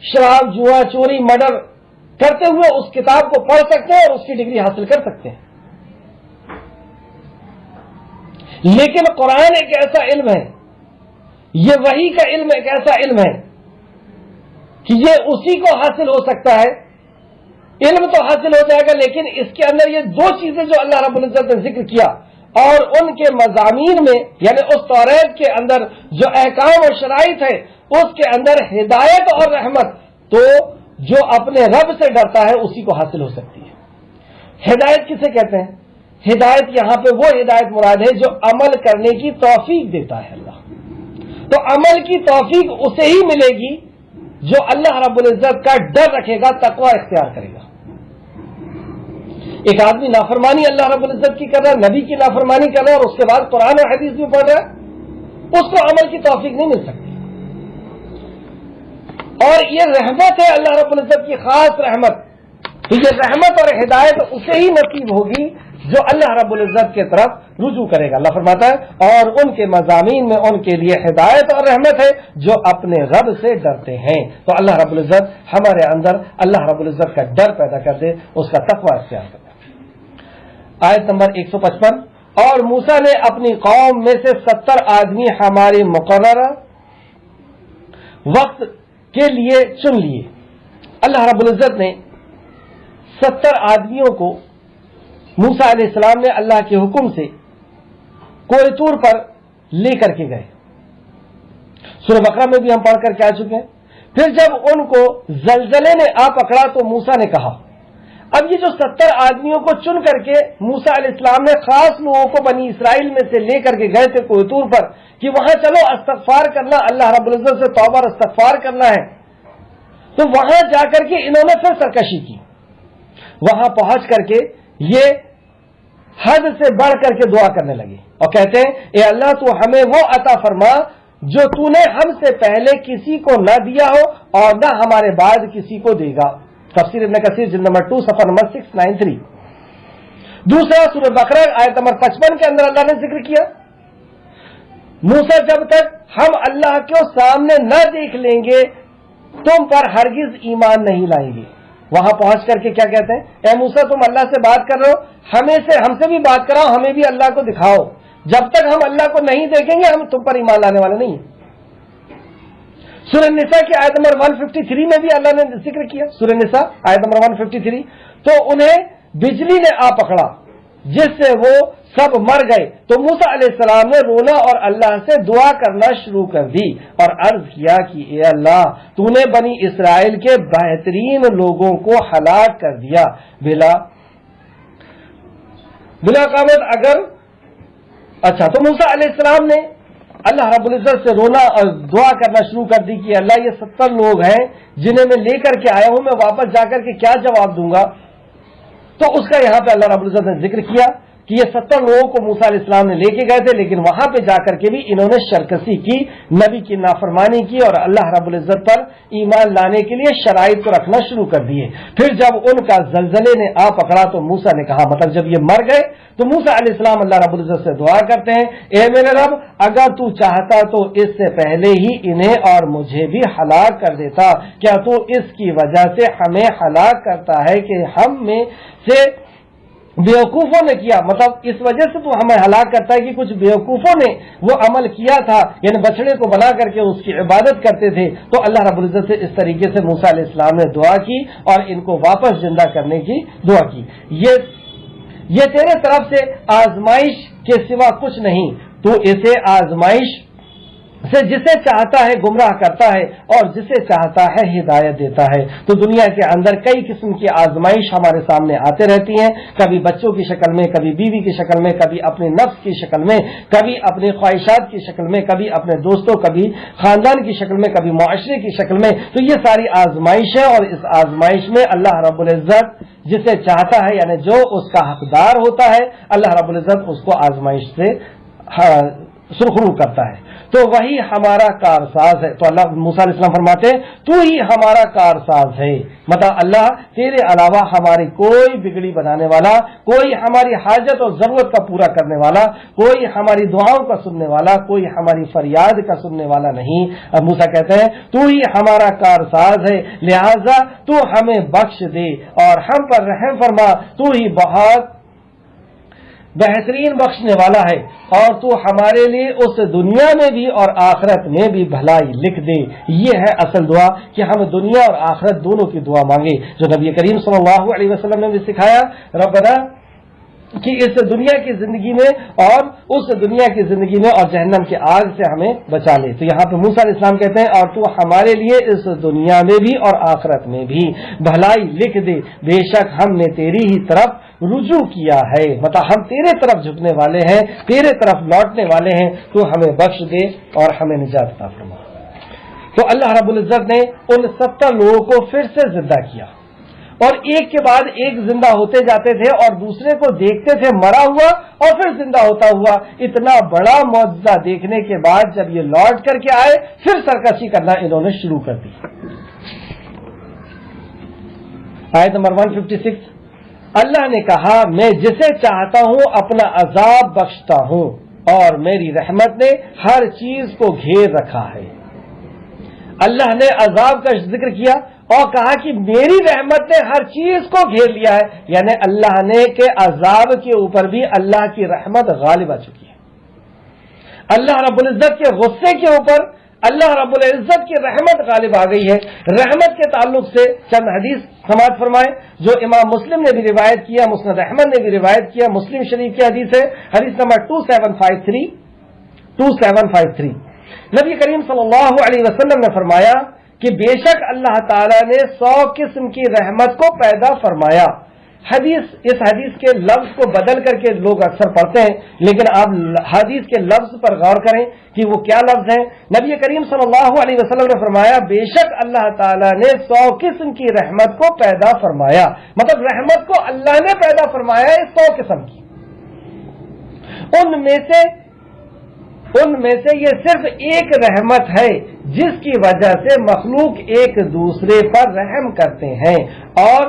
شراب، جوا، چوری، مرڈر کرتے ہوئے اس کتاب کو پڑھ سکتے ہیں اور اس کی ڈگری حاصل کر سکتے ہیں. لیکن قرآن ایک ایسا علم ہے، یہ وحی کا علم ایک ایسا علم ہے کہ یہ اسی کو حاصل ہو سکتا ہے. علم تو حاصل ہو جائے گا، لیکن اس کے اندر یہ دو چیزیں جو اللہ رب العزت نے ذکر کیا اور ان کے مضامین میں، یعنی اس توریت کے اندر جو احکام اور شرائط ہے اس کے اندر ہدایت اور رحمت، تو جو اپنے رب سے ڈرتا ہے اسی کو حاصل ہو سکتی ہے. ہدایت کسے کہتے ہیں؟ ہدایت یہاں پہ وہ ہدایت مراد ہے جو عمل کرنے کی توفیق دیتا ہے اللہ. تو عمل کی توفیق اسے ہی ملے گی جو اللہ رب العزت کا ڈر رکھے گا، تقوی اختیار کرے گا. ایک آدمی نافرمانی اللہ رب العزت کی کر رہا ہے، نبی کی نافرمانی کر رہا ہے اور اس کے بعد قرآن اور حدیث بھی پڑھ رہا ہے، اس کو عمل کی توفیق نہیں مل سکتی. اور یہ رحمت ہے اللہ رب العزت کی خاص رحمت. یہ رحمت اور ہدایت اسے ہی نصیب ہوگی جو اللہ رب العزت کے طرف رجوع کرے گا. اللہ فرماتا ہے اور ان کے مضامین میں ان کے لیے ہدایت اور رحمت ہے جو اپنے رب سے ڈرتے ہیں. تو اللہ رب العزت ہمارے اندر اللہ رب العزت کا ڈر پیدا کر دے، اس کا تقوی اختیار کر دے. آیت نمبر 155. اور موسیٰ نے اپنی قوم میں سے 70 آدمی ہمارے مقررہ وقت کے لیے چن لیے. اللہ رب العزت نے 70 آدمیوں کو موسیٰ علیہ السلام نے اللہ کے حکم سے کوہ طور پر لے کر کے گئے. سورہ بقرہ میں بھی ہم پڑھ کر کے آ چکے ہیں. پھر جب ان کو زلزلے نے آ پکڑا تو موسیٰ نے کہا، اب یہ جو 70 آدمیوں کو چن کر کے موسیٰ علیہ السلام نے خاص لوگوں کو بنی اسرائیل میں سے لے کر کے گئے تھے کوہ طور پر کہ وہاں چلو استغفار کرنا، اللہ رب العزت سے توبہ اور استغفار کرنا ہے. تو وہاں جا کر کے انہوں نے پھر سرکشی کی. وہاں پہنچ کر کے یہ حد سے بڑھ کر کے دعا کرنے لگے اور کہتے ہیں اے اللہ تو ہمیں وہ عطا فرما جو تو نے ہم سے پہلے کسی کو نہ دیا ہو اور نہ ہمارے بعد کسی کو دے گا. تفسیر ابن کثیر جلد نمبر 2 صفحہ نمبر 693. دوسرا سورہ بقرہ آیت نمبر 55 کے اندر اللہ نے ذکر کیا، موسیٰ جب تک ہم اللہ کو سامنے نہ دیکھ لیں گے تم پر ہرگز ایمان نہیں لائیں گے. وہاں پہنچ کر کے کیا کہتے ہیں، اے موسیٰ تم اللہ سے بات کر رہے ہو، ہم سے بھی بات کراؤ، ہمیں بھی اللہ کو دکھاؤ. جب تک ہم اللہ کو نہیں دیکھیں گے ہم تم پر ایمان لانے والے نہیں ہیں. سورہ نساء کی آیت نمبر 153 میں بھی اللہ نے ذکر کیا. سورہ نساء آیت نمبر 153. تو انہیں بجلی نے آ پکڑا جس سے وہ سب مر گئے. تو موسیٰ علیہ السلام نے رونا اور اللہ سے دعا کرنا شروع کر دی اور عرض کیا کہ اے اللہ تو نے بنی اسرائیل کے بہترین لوگوں کو ہلاک کر دیا بلا قامت. اگر اچھا تو موسیٰ علیہ السلام نے اللہ رب العزت سے رونا اور دعا کرنا شروع کر دی کہ اللہ یہ 70 لوگ ہیں جنہیں میں لے کر کے آیا ہوں، میں واپس جا کر کے کیا جواب دوں گا. تو اس کا یہاں پہ اللہ رب العزت نے ذکر کیا کہ یہ 70 لوگوں کو موسیٰ علیہ السلام نے لے کے گئے تھے، لیکن وہاں پہ جا کر کے بھی انہوں نے شرکسی کی، نبی کی نافرمانی کی اور اللہ رب العزت پر ایمان لانے کے لیے شرائط کو رکھنا شروع کر دیے. پھر جب ان کا زلزلے نے آ پکڑا تو موسیٰ نے کہا، مطلب جب یہ مر گئے تو موسیٰ علیہ السلام اللہ رب العزت سے دعا کرتے ہیں، اے میرے رب اگر تو چاہتا تو اس سے پہلے ہی انہیں اور مجھے بھی ہلاک کر دیتا. کیا تو اس کی وجہ سے ہمیں ہلاک کرتا ہے کہ ہم میں سے بیوقوفوں نے کیا، مطلب اس وجہ سے تو ہمیں ہلاک کرتا ہے کہ کچھ بیوقوفوں نے وہ عمل کیا تھا، یعنی بچڑے کو بنا کر کے اس کی عبادت کرتے تھے. تو اللہ رب العزت سے اس طریقے سے موسیٰ علیہ السلام نے دعا کی اور ان کو واپس زندہ کرنے کی دعا کی. یہ تیرے طرف سے آزمائش کے سوا کچھ نہیں، تو اسے آزمائش سے جسے چاہتا ہے گمراہ کرتا ہے اور جسے چاہتا ہے ہدایت دیتا ہے. تو دنیا کے اندر کئی قسم کی آزمائش ہمارے سامنے آتے رہتی ہیں، کبھی بچوں کی شکل میں، کبھی بیوی کی شکل میں، کبھی اپنے نفس کی شکل میں، کبھی اپنے خواہشات کی شکل میں، کبھی اپنے دوستوں، کبھی خاندان کی شکل میں، کبھی معاشرے کی شکل میں. تو یہ ساری آزمائش ہے اور اس آزمائش میں اللہ رب العزت جسے چاہتا ہے، یعنی جو اس کا حقدار ہوتا ہے، اللہ رب العزت اس کو آزمائش سے سرخرو کرتا ہے، تو وہی ہمارا کارساز ہے۔ تو اللہ موسیٰ علیہ السلام فرماتے ہیں تو ہی ہمارا کارساز ہے، مطلب اللہ تیرے علاوہ ہماری کوئی بگڑی بنانے والا، کوئی ہماری حاجت اور ضرورت کا پورا کرنے والا، کوئی ہماری دعاؤں کا سننے والا، کوئی ہماری فریاد کا سننے والا نہیں۔ اب موسیٰ کہتے ہیں تو ہی ہمارا کارساز ہے، لہذا تو ہمیں بخش دے اور ہم پر رحم فرما، تو ہی بہت بہترین بخشنے والا ہے، اور تو ہمارے لیے اس دنیا میں بھی اور آخرت میں بھی بھلائی لکھ دے۔ یہ ہے اصل دعا کہ ہم دنیا اور آخرت دونوں کی دعا مانگے، جو نبی کریم صلی اللہ علیہ وسلم نے بھی سکھایا، ربنا، کہ اس دنیا کی زندگی میں اور اس دنیا کی زندگی میں اور جہنم کی آگ سے ہمیں بچا لے۔ تو یہاں پہ موسیٰ علیہ السلام کہتے ہیں اور تو ہمارے لیے اس دنیا میں بھی اور آخرت میں بھی بھلائی لکھ دے، بے شک ہم نے تیری ہی طرف رجوع کیا ہے، مطلب ہم تیرے طرف جھکنے والے ہیں، تیرے طرف لوٹنے والے ہیں، تو ہمیں بخش دے اور ہمیں نجات عطا فرما۔ تو اللہ رب العزت نے ان 70 لوگوں کو پھر سے زندہ کیا، اور ایک کے بعد ایک زندہ ہوتے جاتے تھے اور دوسرے کو دیکھتے تھے مرا ہوا اور پھر زندہ ہوتا ہوا۔ اتنا بڑا معجزہ دیکھنے کے بعد جب یہ لوٹ کر کے آئے، پھر سرکشی کرنا انہوں نے شروع کر دی۔ آیت نمبر 156، اللہ نے کہا میں جسے چاہتا ہوں اپنا عذاب بخشتا ہوں، اور میری رحمت نے ہر چیز کو گھیر رکھا ہے۔ اللہ نے عذاب کا ذکر کیا اور کہا کہ میری رحمت نے ہر چیز کو گھیر لیا ہے، یعنی اللہ نے کہ عذاب کے اوپر بھی اللہ کی رحمت غالب آ چکی ہے۔ اللہ رب العزت کے غصے کے اوپر اللہ رب العزت کی رحمت غالب آ گئی ہے۔ رحمت کے تعلق سے چند حدیث سماعت فرمائے جو امام مسلم نے بھی روایت کیا، مسند احمد نے بھی روایت کیا، مسلم شریف کی حدیث ہے، حدیث نمبر 2753۔ نبی کریم صلی اللہ علیہ وسلم نے فرمایا کہ بے شک اللہ تعالیٰ نے 100 قسم کی رحمت کو پیدا فرمایا۔ اس حدیث کے لفظ کو بدل کر کے لوگ اکثر پڑھتے ہیں، لیکن آپ حدیث کے لفظ پر غور کریں کہ وہ کیا لفظ ہیں۔ نبی کریم صلی اللہ علیہ وسلم نے فرمایا بے شک اللہ تعالیٰ نے 100 قسم کی رحمت کو پیدا فرمایا، مطلب رحمت کو اللہ نے پیدا فرمایا ہے 100 قسم کی۔ ان میں سے یہ صرف ایک رحمت ہے جس کی وجہ سے مخلوق ایک دوسرے پر رحم کرتے ہیں، اور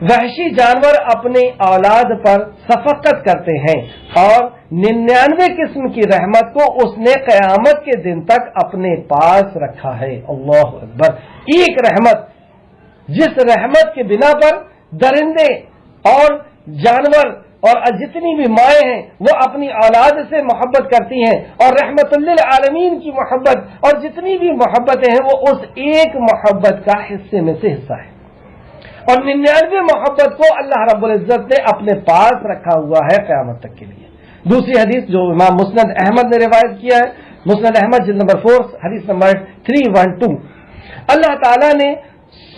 وحشی جانور اپنی اولاد پر شفقت کرتے ہیں، اور 99 قسم کی رحمت کو اس نے قیامت کے دن تک اپنے پاس رکھا ہے۔ اللہ اکبر! ایک رحمت، جس رحمت کے بنا پر درندے اور جانور اور جتنی بھی مائیں ہیں وہ اپنی اولاد سے محبت کرتی ہیں، اور رحمت للعالمین کی محبت اور جتنی بھی محبتیں ہیں وہ اس ایک محبت کا حصے میں سے حصہ ہے، اور 99 محبت کو اللہ رب العزت نے اپنے پاس رکھا ہوا ہے قیامت تک کے لیے۔ دوسری حدیث جو امام مسند احمد نے روایت کیا ہے، مسند احمد جلد نمبر 4 حدیث نمبر 312، اللہ تعالیٰ نے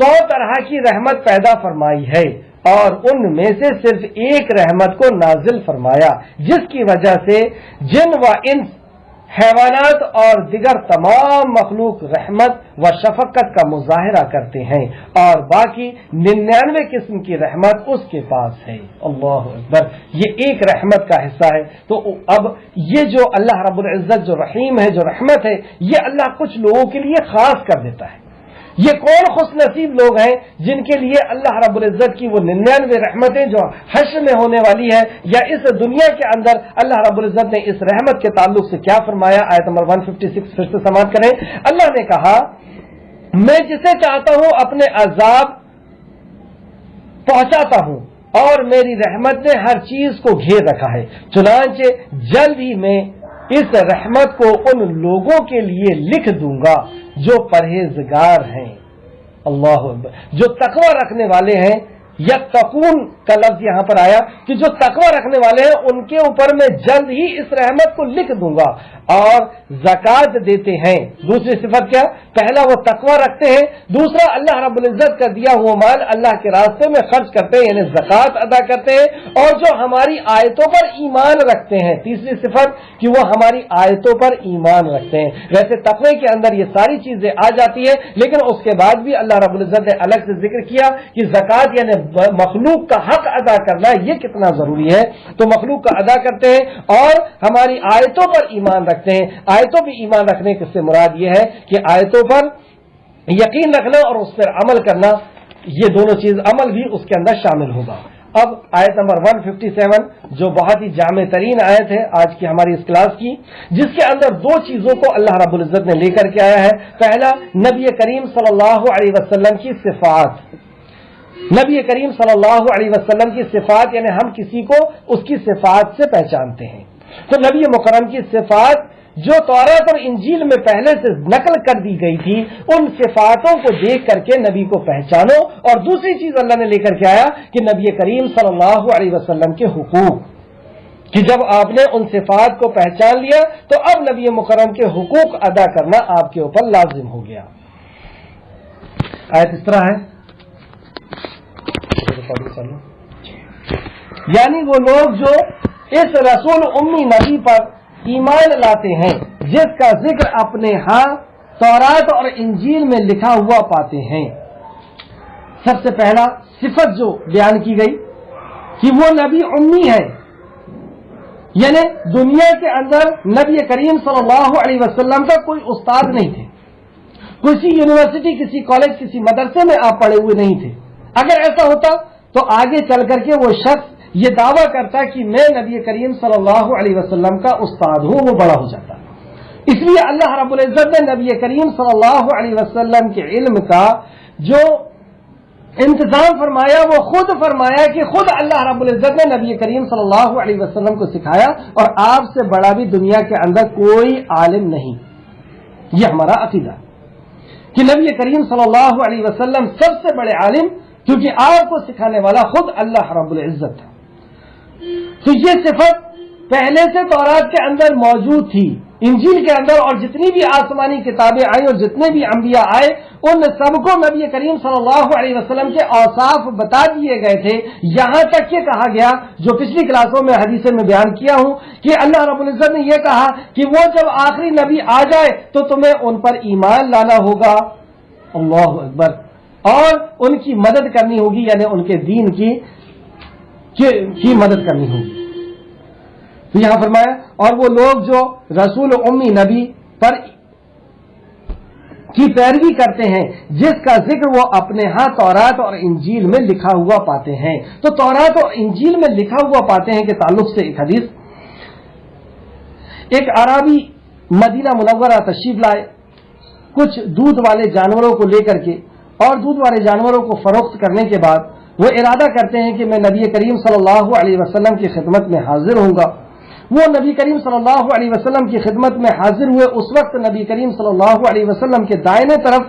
100 طرح کی رحمت پیدا فرمائی ہے، اور ان میں سے صرف ایک رحمت کو نازل فرمایا جس کی وجہ سے جن و انس، حیوانات اور دیگر تمام مخلوق رحمت و شفقت کا مظاہرہ کرتے ہیں، اور باقی 99 قسم کی رحمت اس کے پاس ہے۔ اللہ اکبر! یہ ایک رحمت کا حصہ ہے۔ تو اب یہ جو اللہ رب العزت جو رحیم ہے، جو رحمت ہے، یہ اللہ کچھ لوگوں کے لیے خاص کر دیتا ہے۔ یہ کون خوش نصیب لوگ ہیں جن کے لیے اللہ رب العزت کی وہ 99 رحمتیں جو حشر میں ہونے والی ہے یا اس دنیا کے اندر اللہ رب العزت نے اس رحمت کے تعلق سے کیا فرمایا؟ آیت نمبر 156 پھر سے سماعت کریں۔ اللہ نے کہا میں جسے چاہتا ہوں اپنے عذاب پہنچاتا ہوں، اور میری رحمت نے ہر چیز کو گھیر رکھا ہے، چنانچہ جلد ہی میں اس رحمت کو ان لوگوں کے لیے لکھ دوں گا جو پرہیزگار ہیں۔ اللہ اکبر! جو تقوی رکھنے والے ہیں، یتقون کا لفظ یہاں پر آیا کہ جو تقوی رکھنے والے ہیں ان کے اوپر میں جلد ہی اس رحمت کو لکھ دوں گا، اور زکوٰۃ دیتے ہیں۔ دوسری صفت کیا؟ پہلا وہ تقوی رکھتے ہیں، دوسرا اللہ رب العزت کا دیا ہوا مال اللہ کے راستے میں خرچ کرتے ہیں، یعنی زکوٰۃ ادا کرتے ہیں، اور جو ہماری آیتوں پر ایمان رکھتے ہیں۔ تیسری صفت کہ وہ ہماری آیتوں پر ایمان رکھتے ہیں۔ ویسے تقوی کے اندر یہ ساری چیزیں آ جاتی ہیں، لیکن اس کے بعد بھی اللہ رب العزت نے الگ سے ذکر کیا کہ زکوٰۃ یعنی مخلوق کا حق ادا کرنا یہ کتنا ضروری ہے، تو مخلوق کا ادا کرتے ہیں اور ہماری آیتوں پر ایمان رکھتے ہیں۔ آیتوں پہ ایمان رکھنے سے مراد یہ ہے کہ آیتوں پر یقین رکھنا اور اس پر عمل کرنا، یہ دونوں چیز، عمل بھی اس کے اندر شامل ہوگا۔ اب آیت نمبر 157 جو بہت ہی جامع ترین آیت ہے آج کی ہماری اس کلاس کی، جس کے اندر دو چیزوں کو اللہ رب العزت نے لے کر کے آیا ہے۔ پہلا، نبی کریم صلی اللہ علیہ وسلم کی صفات، نبی کریم صلی اللہ علیہ وسلم کی صفات، یعنی ہم کسی کو اس کی صفات سے پہچانتے ہیں۔ تو نبی مکرم کی صفات جو تورات اور انجیل میں پہلے سے نقل کر دی گئی تھی، ان صفاتوں کو دیکھ کر کے نبی کو پہچانو۔ اور دوسری چیز اللہ نے لے کر کے آیا کہ نبی کریم صلی اللہ علیہ وسلم کے حقوق، کہ جب آپ نے ان صفات کو پہچان لیا تو اب نبی مکرم کے حقوق ادا کرنا آپ کے اوپر لازم ہو گیا۔ آیت اس طرح ہے، یعنی وہ لوگ جو اس رسول امی نبی پر ایمان لاتے ہیں جس کا ذکر اپنے ہاں تورات اور انجیل میں لکھا ہوا پاتے ہیں۔ سب سے پہلا صفت جو بیان کی گئی کہ وہ نبی امی ہے، یعنی دنیا کے اندر نبی کریم صلی اللہ علیہ وسلم کا کوئی استاد نہیں تھے، کسی یونیورسٹی، کسی کالج، کسی مدرسے میں آپ پڑھے ہوئے نہیں تھے۔ اگر ایسا ہوتا تو آگے چل کر کے وہ شخص یہ دعویٰ کرتا کہ میں نبی کریم صلی اللہ علیہ وسلم کا استاد ہوں، وہ بڑا ہو جاتا۔ اس لیے اللہ رب العزت نے نبی کریم صلی اللہ علیہ وسلم کے علم کا جو انتظام فرمایا وہ خود فرمایا کہ خود اللہ رب العزت نے نبی کریم صلی اللہ علیہ وسلم کو سکھایا، اور آپ سے بڑا بھی دنیا کے اندر کوئی عالم نہیں۔ یہ ہمارا عقیدہ کہ نبی کریم صلی اللہ علیہ وسلم سب سے بڑے عالم، کیونکہ آپ کو سکھانے والا خود اللہ رب العزت تھا۔ تو یہ صفت پہلے سے تورات کے اندر موجود تھی، انجیل کے اندر، اور جتنی بھی آسمانی کتابیں آئیں اور جتنے بھی انبیاء آئے ان سب کو نبی کریم صلی اللہ علیہ وسلم کے اوصاف بتا دیے گئے تھے۔ یہاں تک یہ کہا گیا، جو پچھلی کلاسوں میں حدیث میں بیان کیا ہوں، کہ اللہ رب العزت نے یہ کہا کہ وہ جب آخری نبی آ جائے تو تمہیں ان پر ایمان لانا ہوگا، اللہ اکبر، اور ان کی مدد کرنی ہوگی، یعنی ان کے دین کی مدد کرنی ہوگی۔ تو یہاں فرمایا، اور وہ لوگ جو رسول امی نبی پر کی پیروی کرتے ہیں جس کا ذکر وہ اپنے ہاں تورات اور انجیل میں لکھا ہوا پاتے ہیں۔ تو تورات اور انجیل میں لکھا ہوا پاتے ہیں کے تعلق سے ایک حدیث، ایک عربی مدینہ منورہ تشریف لائے کچھ دودھ والے جانوروں کو لے کر کے، اور دودھ والے جانوروں کو فروخت کرنے کے بعد وہ ارادہ کرتے ہیں کہ میں نبی کریم صلی اللہ علیہ وسلم کی خدمت میں حاضر ہوں گا۔ وہ نبی کریم صلی اللہ علیہ وسلم کی خدمت میں حاضر ہوئے۔ اس وقت نبی کریم صلی اللہ علیہ وسلم کے دائنے طرف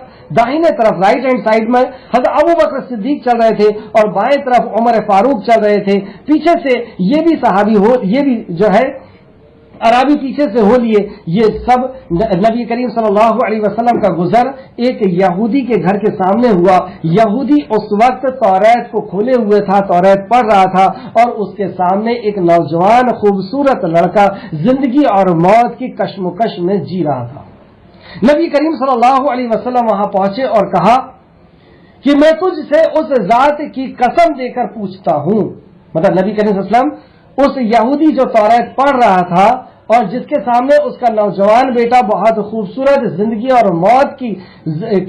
رائٹ ہینڈ سائڈ میں حضرت ابوبکر صدیق چل رہے تھے، اور بائیں طرف عمر فاروق چل رہے تھے۔ پیچھے سے یہ بھی صحابی یہ بھی جو ہے عربی پیچھے سے ہو لیے۔ یہ سب نبی کریم صلی اللہ علیہ وسلم کا گزر ایک یہودی کے گھر کے سامنے ہوا۔ یہودی اس وقت تورات کو کھولے ہوئے تھا، تورات پڑھ رہا تھا، اور اس کے سامنے ایک نوجوان خوبصورت لڑکا زندگی اور موت کی کشمکش میں جی رہا تھا۔ نبی کریم صلی اللہ علیہ وسلم وہاں پہنچے اور کہا کہ میں تجھ سے اس ذات کی قسم دے کر پوچھتا ہوں، مطلب نبی کریم صلی اللہ علیہ وسلم اس یہودی جو تورات پڑھ رہا تھا اور جس کے سامنے اس کا نوجوان بیٹا بہت خوبصورت زندگی اور موت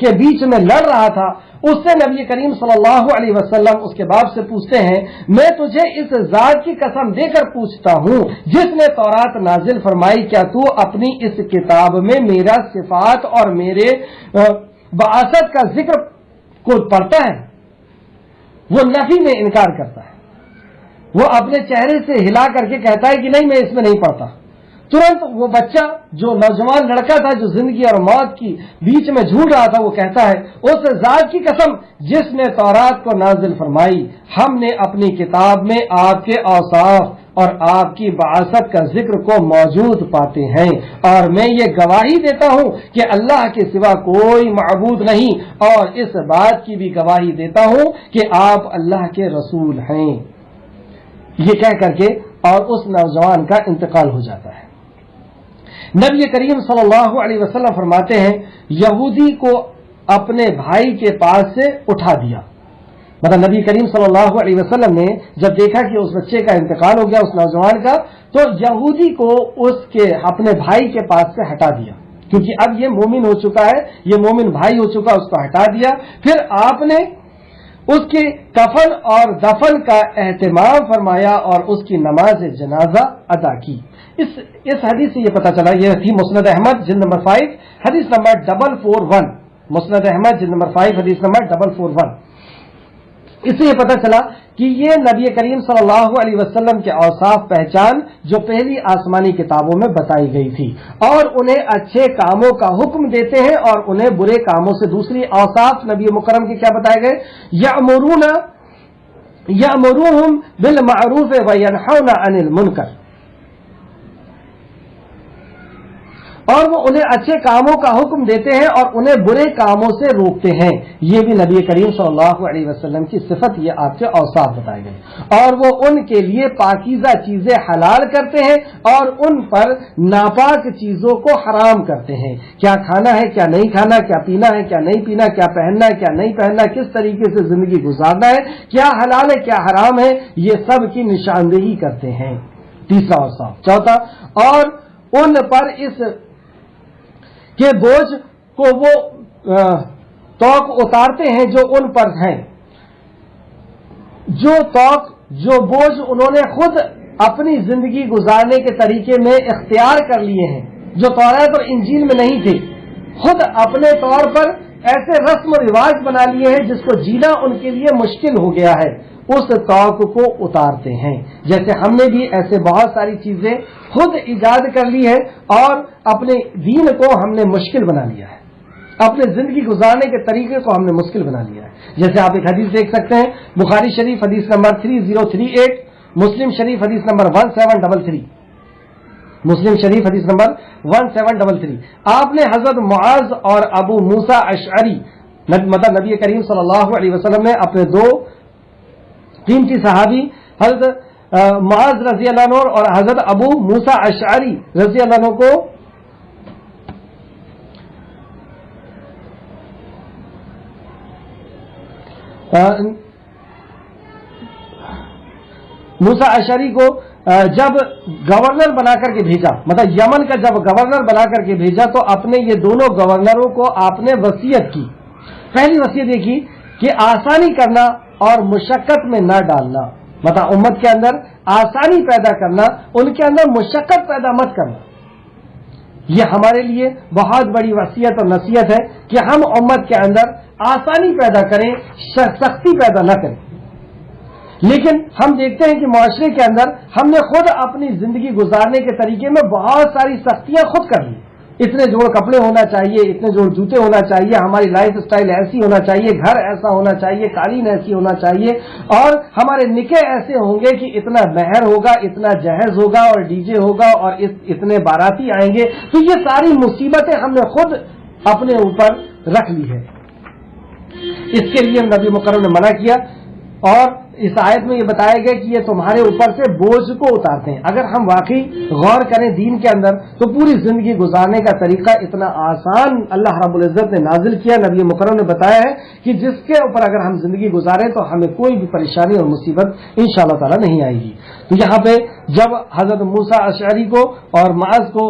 کے بیچ میں لڑ رہا تھا، اس سے نبی کریم صلی اللہ علیہ وسلم اس کے باپ سے پوچھتے ہیں، میں تجھے اس ذات کی قسم دے کر پوچھتا ہوں جس نے تورات نازل فرمائی، کیا تو اپنی اس کتاب میں میرا صفات اور میرے بعثت کا ذکر کو پڑھتا ہے؟ وہ نفی میں انکار کرتا ہے، وہ اپنے چہرے سے ہلا کر کے کہتا ہے کہ نہیں، میں اس میں نہیں پڑھتا۔ ترنت وہ بچہ جو نوجوان لڑکا تھا جو زندگی اور موت کی بیچ میں جھول رہا تھا، وہ کہتا ہے، اس ذات کی قسم جس نے تورات کو نازل فرمائی، ہم نے اپنی کتاب میں آپ کے اوصاف اور آپ کی بعثت کا ذکر کو موجود پاتے ہیں، اور میں یہ گواہی دیتا ہوں کہ اللہ کے سوا کوئی معبود نہیں، اور اس بات کی بھی گواہی دیتا ہوں کہ آپ اللہ کے رسول ہیں۔ یہ کہہ کر کے اور اس نوجوان کا انتقال ہو جاتا ہے۔ نبی کریم صلی اللہ علیہ وسلم فرماتے ہیں، یہودی کو اپنے بھائی کے پاس سے اٹھا دیا، مطلب نبی کریم صلی اللہ علیہ وسلم نے جب دیکھا کہ اس بچے کا انتقال ہو گیا اس نوجوان کا، تو یہودی کو اس کے اپنے بھائی کے پاس سے ہٹا دیا، کیونکہ اب یہ مومن ہو چکا ہے، یہ مومن بھائی ہو چکا، اس کو ہٹا دیا۔ پھر آپ نے اس کے کفن اور دفن کا اہتمام فرمایا اور اس کی نماز جنازہ ادا کی۔ اس حدیث سے یہ پتہ چلا، یہ تھی مسند احمد جلد نمبر 5 حدیث نمبر 441، مسند احمد جلد نمبر 5 حدیث نمبر 441۔ اس سے یہ پتہ چلا کہ یہ نبی کریم صلی اللہ علیہ وسلم کے اوصاف پہچان جو پہلی آسمانی کتابوں میں بتائی گئی تھی، اور انہیں اچھے کاموں کا حکم دیتے ہیں اور انہیں برے کاموں سے۔ دوسری اوصاف نبی مکرم کے کیا بتائے گئے؟ یأمرونہم بالمعروف وینہون عن المنکر، اور وہ انہیں اچھے کاموں کا حکم دیتے ہیں اور انہیں برے کاموں سے روکتے ہیں۔ یہ بھی نبی کریم صلی اللہ علیہ وسلم کی صفت، یہ آپ کے اوصاف بتائے گئے۔ اور وہ ان کے لیے پاکیزہ چیزیں حلال کرتے ہیں اور ان پر ناپاک چیزوں کو حرام کرتے ہیں۔ کیا کھانا ہے، کیا نہیں کھانا، کیا پینا ہے، کیا نہیں پینا، کیا پہننا ہے، کیا نہیں پہننا، کس طریقے سے زندگی گزارنا ہے، کیا حلال ہے، کیا حرام ہے، یہ سب کی نشاندہی کرتے ہیں۔ تیسرا اوصاف۔ چوتھا، اور ان پر اس کہ بوجھ کو وہ توق اتارتے ہیں جو ان پر ہیں، جو بوجھ انہوں نے خود اپنی زندگی گزارنے کے طریقے میں اختیار کر لیے ہیں، جو تورات اور انجیل میں نہیں تھے، خود اپنے طور پر ایسے رسم و رواج بنا لیے ہیں جس کو جینا ان کے لیے مشکل ہو گیا ہے، اس توق کو اتارتے ہیں۔ جیسے ہم نے بھی ایسے بہت ساری چیزیں خود ایجاد کر لی ہے اور اپنے دین کو ہم نے مشکل بنا لیا ہے، اپنے زندگی گزارنے کے طریقے کو ہم نے مشکل بنا لیا ہے۔ جیسے آپ ایک حدیث دیکھ سکتے ہیں، بخاری شریف حدیث نمبر 3038، مسلم شریف حدیث نمبر 1733، مسلم شریف حدیث نمبر 1733۔ آپ نے حضرت معاذ اور ابو موسیٰ اشعری، مطلب نبی کریم صلی اللہ علیہ وسلم نے اپنے دو قیمتی صحابی حضرت معاذ رضی اللہ عنہ اور حضرت ابو موسیٰ اشعری رضی اللہ عنہ کو موسیٰ اشعری کو جب گورنر بنا کر کے بھیجا، مطلب یمن کا جب گورنر بنا کر کے بھیجا، تو اپنے یہ دونوں گورنروں کو آپ نے وصیت کی۔ پہلی وصیت یہ کی کہ آسانی کرنا اور مشقت میں نہ ڈالنا، مطلب امت کے اندر آسانی پیدا کرنا، ان کے اندر مشقت پیدا مت کرنا۔ یہ ہمارے لیے بہت بڑی وصیت اور نصیحت ہے کہ ہم امت کے اندر آسانی پیدا کریں، سختی پیدا نہ کریں۔ لیکن ہم دیکھتے ہیں کہ معاشرے کے اندر ہم نے خود اپنی زندگی گزارنے کے طریقے میں بہت ساری سختیاں خود کر لی۔ اتنے جوڑ کپڑے ہونا چاہیے، اتنے جوڑ جوتے ہونا چاہیے، ہماری لائف سٹائل ایسی ہونا چاہیے، گھر ایسا ہونا چاہیے، قالین ایسی ہونا چاہیے، اور ہمارے نکاح ایسے ہوں گے کہ اتنا مہر ہوگا، اتنا جہیز ہوگا اور ڈی جے ہوگا اور اتنے باراتی آئیں گے۔ تو یہ ساری مصیبتیں ہم نے خود اپنے اوپر رکھ لی ہے۔ اس کے لیے نبی مکرم نے منع کیا، اور اس آیت میں یہ بتایا گیا کہ یہ تمہارے اوپر سے بوجھ کو اتارتے ہیں۔ اگر ہم واقعی غور کریں دین کے اندر تو پوری زندگی گزارنے کا طریقہ اتنا آسان اللہ رب العزت نے نازل کیا، نبی مکرم نے بتایا ہے کہ جس کے اوپر اگر ہم زندگی گزاریں تو ہمیں کوئی بھی پریشانی اور مصیبت انشاءاللہ تعالی نہیں آئے گی۔ تو یہاں پہ جب حضرت موسیٰ اشعری کو اور معاذ کو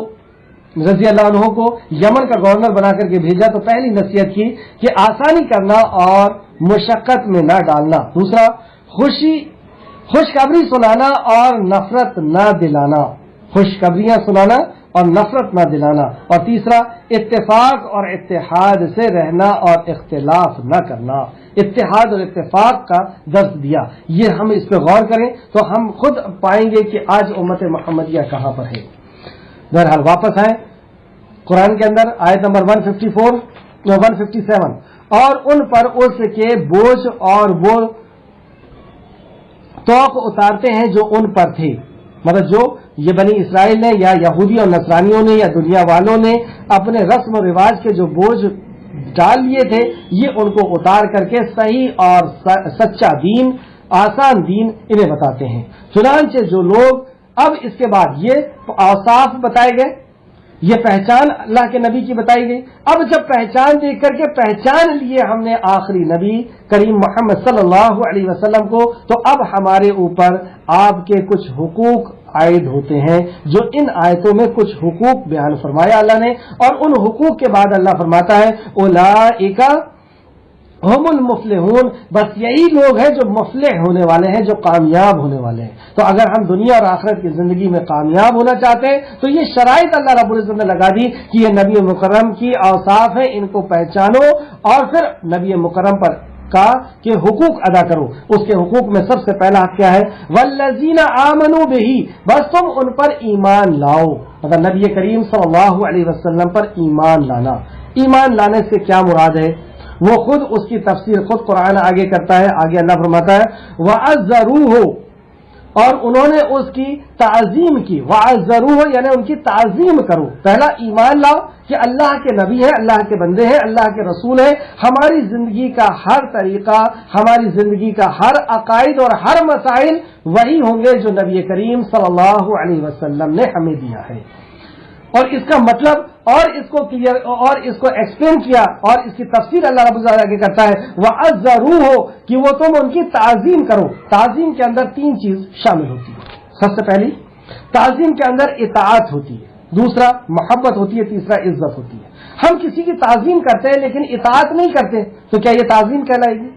رضی اللہ عنہ کو یمن کا گورنر بنا کر کے بھیجا تو پہلی نصیحت کی کہ آسانی کرنا اور مشقت میں نہ ڈالنا۔ دوسرا، خوشخبری سنانا اور نفرت نہ دلانا، خوشخبریاں سنانا اور نفرت نہ دلانا۔ اور تیسرا، اتفاق اور اتحاد سے رہنا اور اختلاف نہ کرنا، اتحاد اور اتفاق کا درس دیا۔ یہ ہم اس پہ غور کریں تو ہم خود پائیں گے کہ آج امت محمدیہ کہاں پر ہے۔ بہرحال واپس آئیں قرآن کے اندر، آیت نمبر 157، اور ان پر اس کے بوجھ اور وہ توق اتارتے ہیں جو ان پر تھے، مطلب جو یہ بنی اسرائیل نے یا یہودی اور نصرانیوں نے یا دنیا والوں نے اپنے رسم و رواج کے جو بوجھ ڈال لیے تھے، یہ ان کو اتار کر کے صحیح اور سچا دین، آسان دین انہیں بتاتے ہیں۔ چنانچہ جو لوگ، اب اس کے بعد یہ اوصاف بتائے گئے یہ پہچان اللہ کے نبی کی بتائی گئی. اب جب پہچان دیکھ کر کے پہچان لیے ہم نے آخری نبی کریم محمد صلی اللہ علیہ وسلم کو, تو اب ہمارے اوپر آپ کے کچھ حقوق عائد ہوتے ہیں, جو ان آیتوں میں کچھ حقوق بیان فرمایا اللہ نے, اور ان حقوق کے بعد اللہ فرماتا ہے اولئک ہم المفلحون, بس یہی لوگ ہیں جو مفلح ہونے والے ہیں, جو کامیاب ہونے والے ہیں. تو اگر ہم دنیا اور آخرت کی زندگی میں کامیاب ہونا چاہتے ہیں تو یہ شرائط اللہ رب العزت نے لگا دی کہ یہ نبی مکرم کی اوصاف ہیں, ان کو پہچانو اور پھر نبی مکرم پر کا کہ حقوق ادا کرو. اس کے حقوق میں سب سے پہلا حق کیا ہے؟ والذین آمنوا بہ, بس تم ان پر ایمان لاؤ. مطلب نبی کریم صلی اللہ علیہ وسلم پر ایمان لانا. ایمان لانے سے کیا مراد ہے وہ خود اس کی تفسیر خود قرآن آگے کرتا ہے. آگے اللہ فرماتا ہے وَعَزَّرُوهُ, اور انہوں نے اس کی تعظیم کی. وَعَزَّرُوهُ یعنی ان کی تعظیم کرو. پہلا ایمان لاؤ کہ اللہ کے نبی ہیں, اللہ کے بندے ہیں, اللہ کے رسول ہیں. ہماری زندگی کا ہر طریقہ, ہماری زندگی کا ہر عقائد اور ہر مسائل وہی ہوں گے جو نبی کریم صلی اللہ علیہ وسلم نے ہمیں دیا ہے. اور اس کا مطلب اور اس کو کلیئر اور اس کو ایکسپلین کیا اور اس کی تفسیر اللہ رب العزت آگے کرتا ہے وَعَزَّرُوهُ, کہ وہ تم ان کی تعظیم کرو. تعظیم کے اندر تین چیز شامل ہوتی ہے. سب سے پہلی تعظیم کے اندر اطاعت ہوتی ہے, دوسرا محبت ہوتی ہے, تیسرا عزت ہوتی ہے. ہم کسی کی تعظیم کرتے ہیں لیکن اطاعت نہیں کرتے تو کیا یہ تعظیم کہلائے گی؟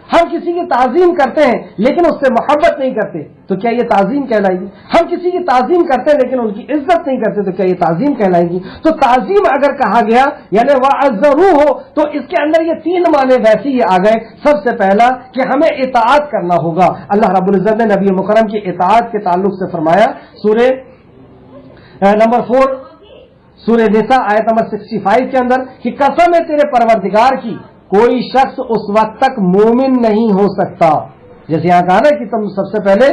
ہم کسی کی تعظیم کرتے ہیں لیکن اس سے محبت نہیں کرتے تو کیا یہ تعظیم کہلائے گی؟ ہم کسی کی تعظیم کرتے ہیں لیکن ان کی عزت نہیں کرتے تو کیا یہ تعظیم کہلائے گی؟ تو تعظیم اگر کہا گیا یعنی وَعَزَّرُوهُ, تو اس کے اندر یہ تین معنی ویسے ہی آ گئے. سب سے پہلا کہ ہمیں اطاعت کرنا ہوگا. اللہ رب العزت نے نبی مکرم کی اطاعت کے تعلق سے فرمایا سورہ نمبر 4 سورہ نساء آیت نمبر 65 کے اندر کہ قسم ہے تیرے پروردگار کی, کوئی شخص اس وقت تک مومن نہیں ہو سکتا. جیسے یہاں کہا نا کہ تم سب سے پہلے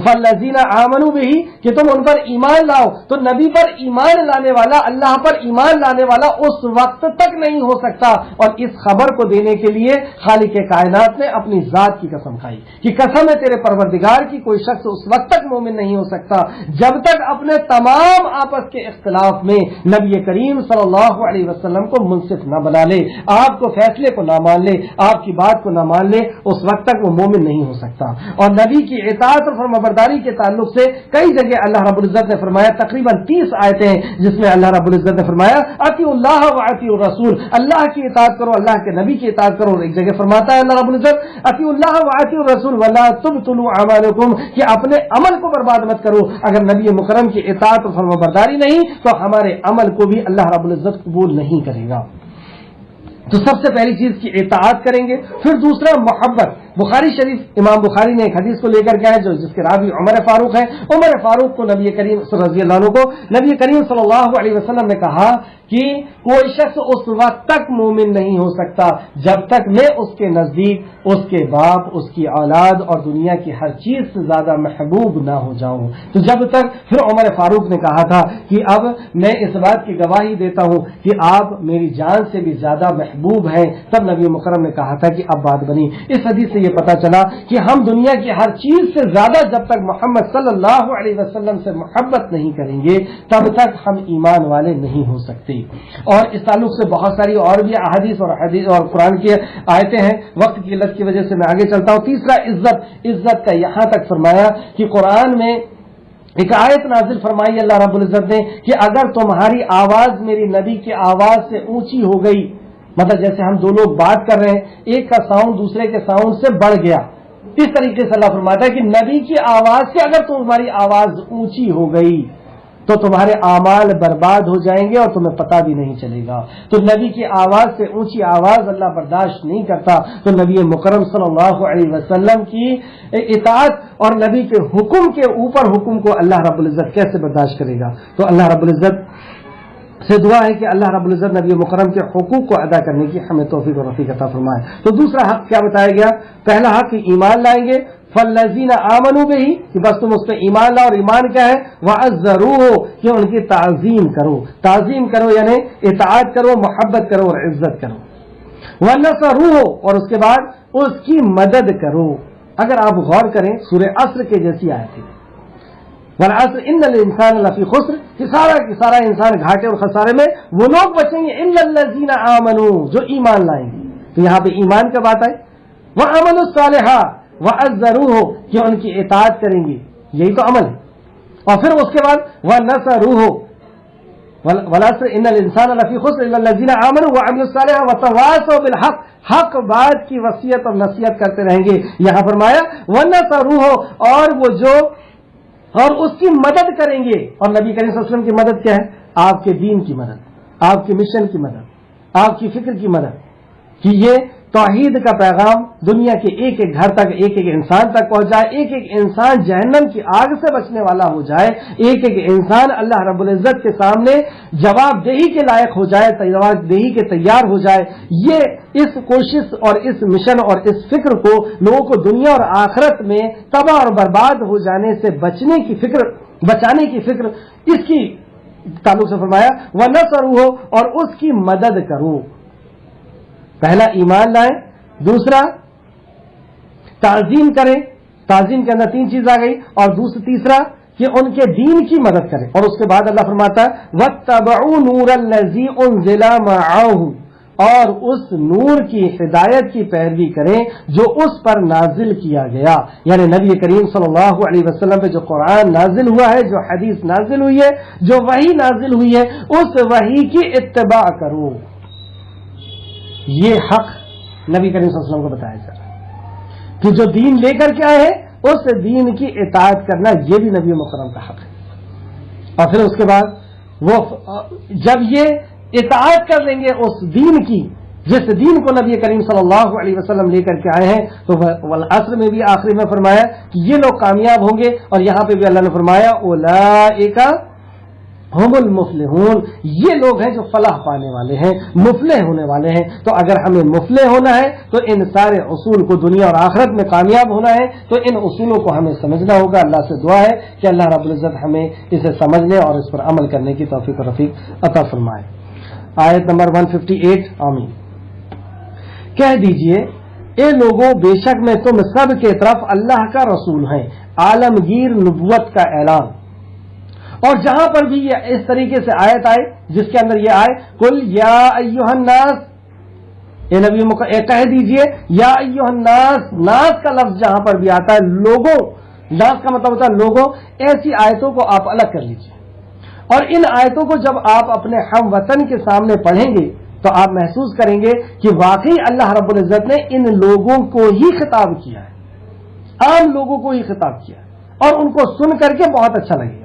فالذین آمنوا بہ, کہ تم ان پر ایمان لاؤ. تو نبی پر ایمان لانے والا, اللہ پر ایمان لانے والا اس وقت تک نہیں ہو سکتا. اور اس خبر کو دینے کے لیے خالق کائنات نے اپنی ذات کی قسم کھائی کہ قسم ہے تیرے پروردگار کی, کوئی شخص اس وقت تک مومن نہیں ہو سکتا جب تک اپنے تمام آپس کے اختلاف میں نبی کریم صلی اللہ علیہ وسلم کو منصف نہ بنا لے, آپ کو فیصلے کو نہ مان لے, آپ کی بات کو نہ مان لے, اس وقت تک وہ مومن نہیں ہو سکتا. اور نبی کی اطاعت اور فرمانبرداری کے تعلق سے کئی جگہ اللہ رب العزت نے فرمایا, تقریباً 30 آیتیں ہیں جس میں اللہ رب العزت نے فرمایا اطیعوا اللہ واطیعوا الرسول, اللہ کی اطاعت کرو, اللہ کے نبی کی اطاعت کرو. اور ایک جگہ فرماتا ہے اللہ رب العزت اطیعوا اللہ واطیعوا الرسول ولا تبطلوا اعمالکم, کہ اپنے عمل کو برباد مت کرو. اگر نبی مکرم کی اطاعت اور فرمانبرداری نہیں تو ہمارے عمل کو بھی اللہ رب العزت قبول نہیں کرے گا. تو سب سے پہلی چیز کی اطاعت کریں گے. پھر دوسرا محبت. بخاری شریف, امام بخاری نے ایک حدیث کو لے کر کے ہے جس کے راوی عمر فاروق ہے. عمر فاروق کو نبی کریم رضی اللہ عنہ کو نبی کریم صلی اللہ علیہ وسلم نے کہا کہ کوئی شخص اس وقت تک مومن نہیں ہو سکتا جب تک میں اس کے نزدیک اس کے باپ, اس کی اولاد اور دنیا کی ہر چیز سے زیادہ محبوب نہ ہو جاؤں. تو جب تک, پھر عمر فاروق نے کہا تھا کہ اب میں اس بات کی گواہی دیتا ہوں کہ آپ میری جان سے بھی زیادہ محبوب ہیں. تب نبی مکرم نے کہا تھا کہ اب بات بنی. اس حدیث سے یہ پتا چلا کہ ہم دنیا کی ہر چیز سے زیادہ جب تک محمد صلی اللہ علیہ وسلم سے محبت نہیں کریں گے تب تک ہم ایمان والے نہیں ہو سکتے. اور اس تعلق سے بہت ساری اور بھی احادیث اور قرآن کی آیتیں ہیں. وقت کی قلت کی وجہ سے میں آگے چلتا ہوں. تیسرا عزت کا یہاں تک فرمایا کہ قرآن میں ایک آیت نازل فرمائی اللہ رب العزت نے کہ اگر تمہاری آواز میری نبی کی آواز سے اونچی ہو گئی, مطلب جیسے ہم دو لوگ بات کر رہے ہیں, ایک کا ساؤنڈ دوسرے کے ساؤنڈ سے بڑھ گیا, اس طریقے سے اللہ فرماتا ہے کہ نبی کی آواز سے اگر تمہاری آواز اونچی ہو گئی تو تمہارے اعمال برباد ہو جائیں گے اور تمہیں پتہ بھی نہیں چلے گا. تو نبی کی آواز سے اونچی آواز اللہ برداشت نہیں کرتا. تو نبی مکرم صلی اللہ علیہ وسلم کی اطاعت اور نبی کے حکم کے اوپر حکم کو اللہ رب العزت کیسے برداشت کرے گا؟ تو اللہ رب العزت سے دعا ہے کہ اللہ رب العزت نبی مکرم کے حقوق کو ادا کرنے کی ہمیں توفیق اور رفیق عطا فرمائے. تو دوسرا حق کیا بتایا گیا؟ پہلا حق کہ ایمان لائیں گے, فالذین آمنوا بہ, کہ بس تم اس پہ ایمان لاؤ. اور ایمان کیا ہے؟ وعزروہ, کہ ان کی تعظیم کرو. تعظیم کرو یعنی اطاعت کرو, محبت کرو اور عزت کرو. ونصروہ, اور اس کے بعد اس کی مدد کرو. اگر آپ غور کریں سورہ عصر کے جیسی آیت ہے, والعصر ان الانسان لفی خسر، کہ سارا انسان گھاٹے اور خسارے میں، وہ لوگ بچیں گے الا الذین آمنوا، جو ایمان لائیں گے. تو یہاں پہ ایمان کا بات ہے. وعملوا الصالحات وعزروہ، کہ ان کی اطاعت کریں گے، یہی تو عمل ہے. اور پھر اس کے بعد ونصروہ، والعصر ان الانسان لفی خسر الا الذین آمنوا وعملوا الصالحات وتواصوا بالحق، حق بات کی وصیت اور نصیحت کرتے رہیں گے. یہاں فرمایا ونصروہ، اور وہ جو اور اس کی مدد کریں گے. اور نبی کریم صلی اللہ علیہ وسلم کی مدد کیا ہے؟ آپ کے دین کی مدد، آپ کے مشن کی مدد، آپ کی فکر کی مدد، کہ یہ توحید کا پیغام دنیا کے ایک ایک گھر تک، ایک ایک انسان تک پہنچائے، ایک ایک انسان جہنم کی آگ سے بچنے والا ہو جائے، ایک ایک انسان اللہ رب العزت کے سامنے جواب دہی کے لائق ہو جائے، جواب دہی کے تیار ہو جائے. یہ اس کوشش اور اس مشن اور اس فکر کو لوگوں کو دنیا اور آخرت میں تباہ اور برباد ہو جانے سے بچانے کی فکر، اس کی تعلق سے فرمایا وَنَصَرُوهُ، اور اس کی مدد کرو. پہلا ایمان لائیں، دوسرا تعظیم کریں، تعظیم کے اندر 3 چیز آ گئی، اور تیسرا کہ ان کے دین کی مدد کریں. اور اس کے بعد اللہ فرماتا ہے وَاتَّبَعُوا نُورَ الَّذِي أُنزِلَ مَعَهُ، اور اس نور کی ہدایت کی پیروی کریں جو اس پر نازل کیا گیا. یعنی نبی کریم صلی اللہ علیہ وسلم پہ جو قرآن نازل ہوا ہے، جو حدیث نازل ہوئی ہے، جو وحی نازل ہوئی ہے، اس وحی کی اتباع کرو. یہ حق نبی کریم صلی اللہ علیہ وسلم کو بتایا جا رہا ہے کہ جو دین لے کر کے آئے ہیں اس دین کی اطاعت کرنا، یہ بھی نبی مکرم کا حق ہے. اور پھر اس کے بعد وہ جب یہ اطاعت کر لیں گے اس دین کی، جس دین کو نبی کریم صلی اللہ علیہ وسلم لے کر کے آئے ہیں، تو والعصر میں بھی آخری میں فرمایا کہ یہ لوگ کامیاب ہوں گے. اور یہاں پہ بھی اللہ نے فرمایا اولئک ہم المفلحون، یہ لوگ ہیں جو فلاح پانے والے ہیں، مفلح ہونے والے ہیں. تو اگر ہمیں مفلح ہونا ہے تو ان سارے اصول کو دنیا اور آخرت میں کامیاب ہونا ہے، تو ان اصولوں کو ہمیں سمجھنا ہوگا. اللہ سے دعا ہے کہ اللہ رب العزت ہمیں اسے سمجھنے اور اس پر عمل کرنے کی توفیق و رفیق عطا فرمائے. آیت نمبر 158. آمین. کہہ دیجئے اے لوگوں، بے شک میں تم سب کے طرف اللہ کا رسول ہیں. عالمگیر نبوت کا اعلان. اور جہاں پر بھی یہ اس طریقے سے آیت آئے جس کے اندر یہ آئے قل یا ایھا الناس، اے نبی کہہ دیجئے یا ایھا الناس، ناس کا لفظ جہاں پر بھی آتا ہے لوگوں، ناس کا مطلب ہوتا ہے لوگوں. ایسی آیتوں کو آپ الگ کر لیجئے، اور ان آیتوں کو جب آپ اپنے ہم وطن کے سامنے پڑھیں گے تو آپ محسوس کریں گے کہ واقعی اللہ رب العزت نے ان لوگوں کو ہی خطاب کیا ہے، عام لوگوں کو ہی خطاب کیا ہے، اور ان کو سن کر کے بہت اچھا لگے گا.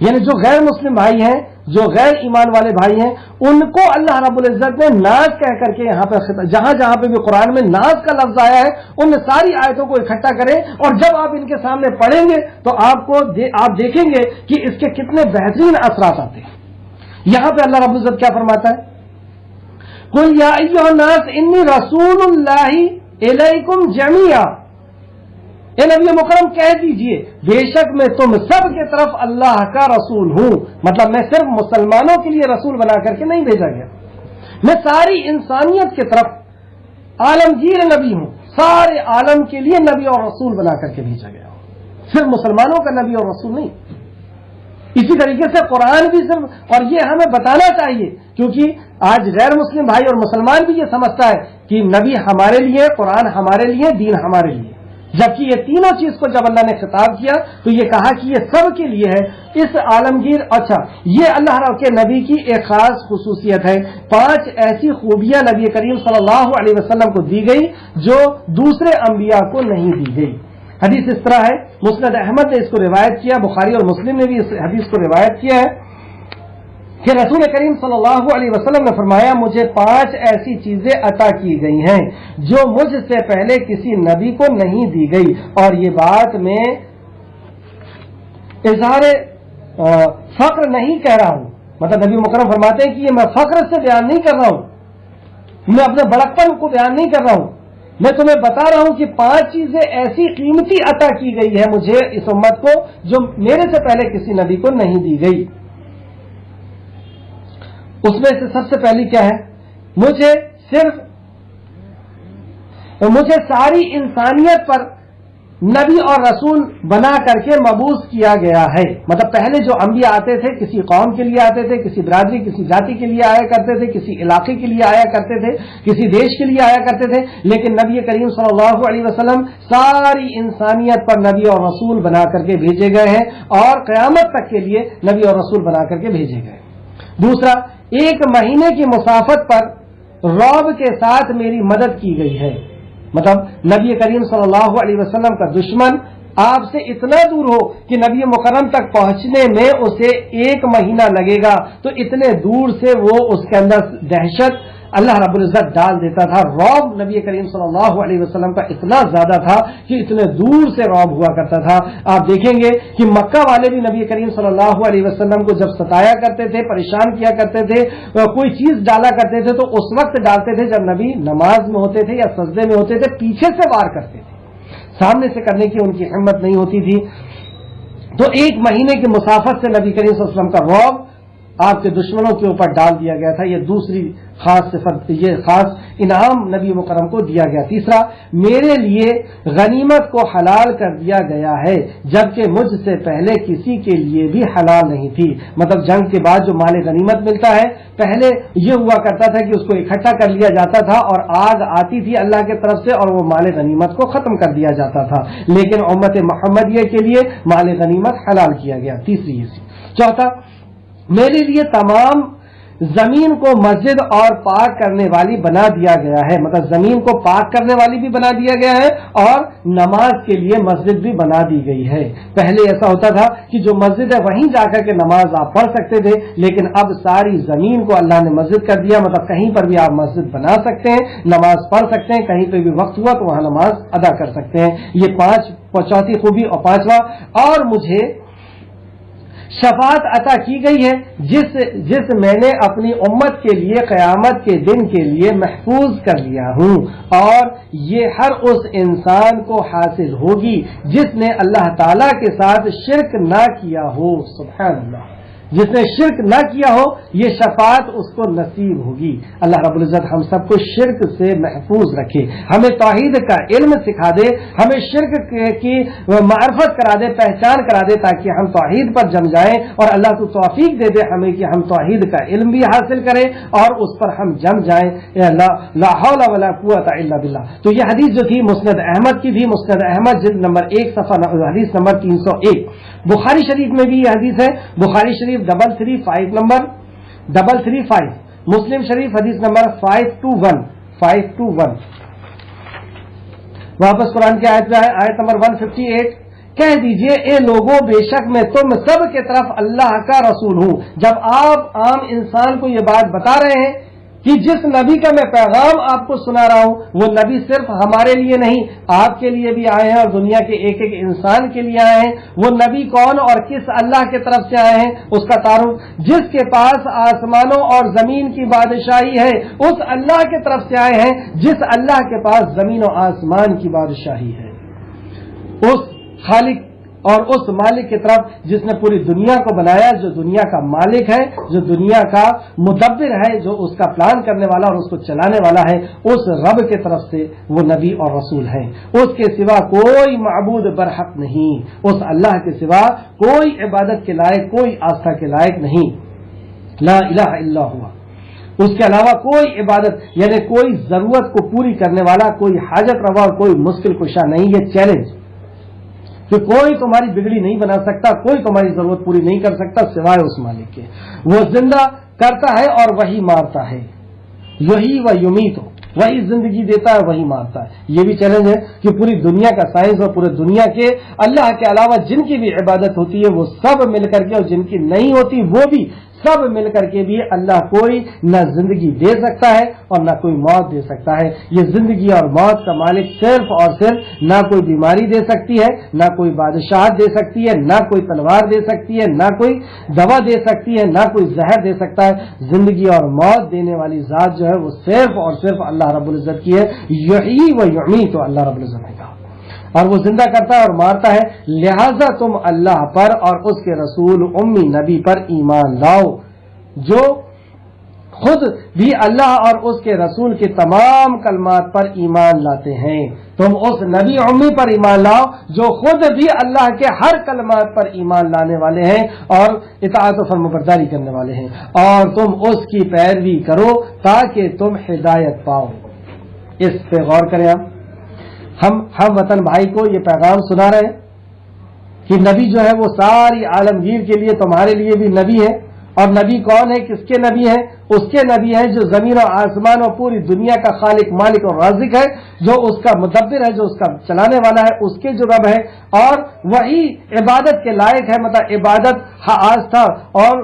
یعنی جو غیر مسلم بھائی ہیں، جو غیر ایمان والے بھائی ہیں، ان کو اللہ رب العزت نے ناز کہہ کر کے یہاں پہ جہاں جہاں پہ بھی قرآن میں ناز کا لفظ آیا ہے ان ساری آیتوں کو اکٹھا کریں، اور جب آپ ان کے سامنے پڑھیں گے تو آپ دیکھیں گے کہ اس کے کتنے بہترین اثرات آتے ہیں. یہاں پہ اللہ رب العزت کیا فرماتا ہے قل یا ایھا الناس انی رسول اللہ الیکم جمیعا، اے نبی مکرم کہہ دیجئے بے شک میں تم سب کے طرف اللہ کا رسول ہوں. مطلب میں صرف مسلمانوں کے لیے رسول بنا کر کے نہیں بھیجا گیا، میں ساری انسانیت کی طرف عالمگیر نبی ہوں، سارے عالم کے لیے نبی اور رسول بنا کر کے بھیجا گیا ہوں، صرف مسلمانوں کا نبی اور رسول نہیں. اسی طریقے سے قرآن بھی صرف، اور یہ ہمیں بتانا چاہیے کیونکہ آج غیر مسلم بھائی اور مسلمان بھی یہ سمجھتا ہے کہ نبی ہمارے لیے، قرآن ہمارے لیے، دین ہمارے لیے، جبکہ یہ تینوں چیز کو جب اللہ نے خطاب کیا تو یہ کہا کہ یہ سب کے لیے ہے. اس عالمگیر، اچھا یہ اللہ کے نبی کی ایک خاص خصوصیت ہے. 5 ایسی خوبیاں نبی کریم صلی اللہ علیہ وسلم کو دی گئی جو دوسرے انبیاء کو نہیں دی گئی. حدیث اس طرح ہے، مسند احمد نے اس کو روایت کیا، بخاری اور مسلم نے بھی اس حدیث کو روایت کیا ہے کہ رسول کریم صلی اللہ علیہ وسلم نے فرمایا مجھے 5 ایسی چیزیں عطا کی گئی ہیں جو مجھ سے پہلے کسی نبی کو نہیں دی گئی. اور یہ بات میں اظہار فخر نہیں کہہ رہا ہوں، مطلب نبی مکرم فرماتے ہیں کہ یہ میں فخر سے بیان نہیں کر رہا ہوں، میں اپنے بڑکپن کو بیان نہیں کر رہا ہوں، میں تمہیں بتا رہا ہوں کہ 5 چیزیں ایسی قیمتی عطا کی گئی ہے مجھے اس امت کو جو میرے سے پہلے کسی نبی کو نہیں دی گئی. اس میں سے سب سے پہلی کیا ہے؟ مجھے ساری انسانیت پر نبی اور رسول بنا کر کے مبعوث کیا گیا ہے. مطلب پہلے جو انبیاء آتے تھے کسی قوم کے لیے آتے تھے، کسی برادری کسی جاتی کے لیے آیا کرتے تھے، کسی علاقے کے لیے آیا کرتے تھے، کسی دیش کے لیے آیا کرتے تھے، لیکن نبی کریم صلی اللہ علیہ وسلم ساری انسانیت پر نبی اور رسول بنا کر کے بھیجے گئے ہیں اور قیامت تک کے لیے نبی اور رسول بنا کر کے بھیجے گئے. دوسرا، 1 مہینے کی مسافت پر رعب کے ساتھ میری مدد کی گئی ہے. مطلب نبی کریم صلی اللہ علیہ وسلم کا دشمن آپ سے اتنا دور ہو کہ نبی مکرم تک پہنچنے میں اسے 1 مہینہ لگے گا، تو اتنے دور سے وہ اس کے اندر دہشت اللہ رب العزت ڈال دیتا تھا. رعب نبی کریم صلی اللہ علیہ وسلم کا اتنا زیادہ تھا کہ اتنے دور سے رعب ہوا کرتا تھا. آپ دیکھیں گے کہ مکہ والے بھی نبی کریم صلی اللہ علیہ وسلم کو جب ستایا کرتے تھے، پریشان کیا کرتے تھے، کوئی چیز ڈالا کرتے تھے، تو اس وقت ڈالتے تھے جب نبی نماز میں ہوتے تھے یا سجدے میں ہوتے تھے، پیچھے سے وار کرتے تھے، سامنے سے کرنے کی ان کی ہمت نہیں ہوتی تھی. تو 1 مہینے کی مسافت سے نبی کریم صلی اللہ علیہ وسلم کا رعب آپ کے دشمنوں کے اوپر ڈال دیا گیا تھا. یہ دوسری خاص صفت، یہ خاص انعام نبی مکرم کو دیا گیا. تیسرا، میرے لیے غنیمت کو حلال کر دیا گیا ہے جبکہ مجھ سے پہلے کسی کے لیے بھی حلال نہیں تھی. مطلب جنگ کے بعد جو مال غنیمت ملتا ہے، پہلے یہ ہوا کرتا تھا کہ اس کو اکٹھا کر لیا جاتا تھا اور آگ آتی تھی اللہ کی طرف سے اور وہ مال غنیمت کو ختم کر دیا جاتا تھا، لیکن امت محمدیہ کے لیے مال غنیمت حلال کیا گیا. تیسری یہ. چوتھا، میرے لیے تمام زمین کو مسجد اور پاک کرنے والی بنا دیا گیا ہے. مطلب زمین کو پاک کرنے والی بھی بنا دیا گیا ہے اور نماز کے لیے مسجد بھی بنا دی گئی ہے. پہلے ایسا ہوتا تھا کہ جو مسجد ہے وہیں جا کر کے نماز آپ پڑھ سکتے تھے، لیکن اب ساری زمین کو اللہ نے مسجد کر دیا. مطلب کہیں پر بھی آپ مسجد بنا سکتے ہیں، نماز پڑھ سکتے ہیں، کہیں پہ بھی وقت ہوا تو وہاں نماز ادا کر سکتے ہیں. یہ چوتھی خوبی. اور 5واں، اور مجھے شفاعت عطا کی گئی ہے جس میں نے اپنی امت کے لیے قیامت کے دن کے لیے محفوظ کر لیا ہوں، اور یہ ہر اس انسان کو حاصل ہوگی جس نے اللہ تعالی کے ساتھ شرک نہ کیا ہو. سبحان اللہ. جس نے شرک نہ کیا ہو یہ شفاعت اس کو نصیب ہوگی. اللہ رب العزت ہم سب کو شرک سے محفوظ رکھے، ہمیں توحید کا علم سکھا دے، ہمیں شرک کی معرفت کرا دے، پہچان کرا دے، تاکہ ہم توحید پر جم جائیں، اور اللہ کو توفیق دے دے ہمیں کہ ہم توحید کا علم بھی حاصل کریں اور اس پر ہم جم جائیں. لا حول ولا قوت الا باللہ. تو یہ حدیث جو تھی مسند احمد کی تھی، مسند احمد جلد نمبر 1 صفحہ حدیث نمبر 301. بخاری شریف میں بھی یہ حدیث ہے، بخاری شریف 335 نمبر 335. مسلم شریف حدیث نمبر 521. واپس قرآن کی آیت نمبر 158. کہہ دیجئے اے لوگوں، بے شک میں تم سب کے طرف اللہ کا رسول ہوں. جب آپ عام انسان کو یہ بات بتا رہے ہیں کہ جس نبی کا میں پیغام آپ کو سنا رہا ہوں وہ نبی صرف ہمارے لیے نہیں، آپ کے لیے بھی آئے ہیں اور دنیا کے ایک ایک انسان کے لیے آئے ہیں. وہ نبی کون اور کس اللہ کی طرف سے آئے ہیں اس کا تعارف. جس کے پاس آسمانوں اور زمین کی بادشاہی ہے اس اللہ کی طرف سے آئے ہیں جس اللہ کے پاس زمین و آسمان کی بادشاہی ہے. اس خالق اور اس مالک کی طرف جس نے پوری دنیا کو بنایا، جو دنیا کا مالک ہے، جو دنیا کا مدبر ہے، جو اس کا پلان کرنے والا اور اس کو چلانے والا ہے، اس رب کی طرف سے وہ نبی اور رسول ہیں. اس کے سوا کوئی معبود برحق نہیں، اس اللہ کے سوا کوئی عبادت کے لائق، کوئی آستھا کے لائق نہیں. لا الہ الا ہوا. اس کے علاوہ کوئی عبادت یعنی کوئی ضرورت کو پوری کرنے والا، کوئی حاجت روا اور کوئی مشکل کشا نہیں. یہ چیلنج کہ کوئی تمہاری بگڑی نہیں بنا سکتا، کوئی تمہاری ضرورت پوری نہیں کر سکتا سوائے اس مالک کے. وہ زندہ کرتا ہے اور وہی مارتا ہے. یہی و یمیت، وہی زندگی دیتا ہے وہی مارتا ہے. یہ بھی چیلنج ہے کہ پوری دنیا کا سائنس اور پورے دنیا کے اللہ کے علاوہ جن کی بھی عبادت ہوتی ہے وہ سب مل کر کے، اور جن کی نہیں ہوتی وہ بھی سب مل کر کے بھی اللہ کوئی نہ زندگی دے سکتا ہے اور نہ کوئی موت دے سکتا ہے. یہ زندگی اور موت کا مالک صرف اور صرف نہ کوئی بیماری دے سکتی ہے، نہ کوئی بادشاہت دے سکتی ہے، نہ کوئی تلوار دے سکتی ہے، نہ کوئی دوا دے سکتی ہے، نہ کوئی زہر دے سکتا ہے. زندگی اور موت دینے والی ذات جو ہے وہ صرف اور صرف اللہ رب العزت کی ہے. یحیی و یمیت تو اللہ رب العزت نے کہا، اور وہ زندہ کرتا ہے اور مارتا ہے. لہذا تم اللہ پر اور اس کے رسول امی نبی پر ایمان لاؤ جو خود بھی اللہ اور اس کے رسول کے تمام کلمات پر ایمان لاتے ہیں. تم اس نبی امی پر ایمان لاؤ جو خود بھی اللہ کے ہر کلمات پر ایمان لانے والے ہیں اور اطاعت و فرمانبرداری کرنے والے ہیں, اور تم اس کی پیروی کرو تاکہ تم ہدایت پاؤ. اس پہ غور کریں. ہم وطن بھائی کو یہ پیغام سنا رہے ہیں کہ نبی جو ہے وہ ساری عالمگیر کے لیے تمہارے لیے بھی نبی ہے. اور نبی کون ہے؟ کس کے نبی ہیں؟ اس کے نبی ہیں جو زمین اور آسمان اور پوری دنیا کا خالق مالک اور رازق ہے, جو اس کا مدبر ہے, جو اس کا چلانے والا ہے, اس کے جو رب ہے, اور وہی عبادت کے لائق ہے. مطلب عبادت آستھا اور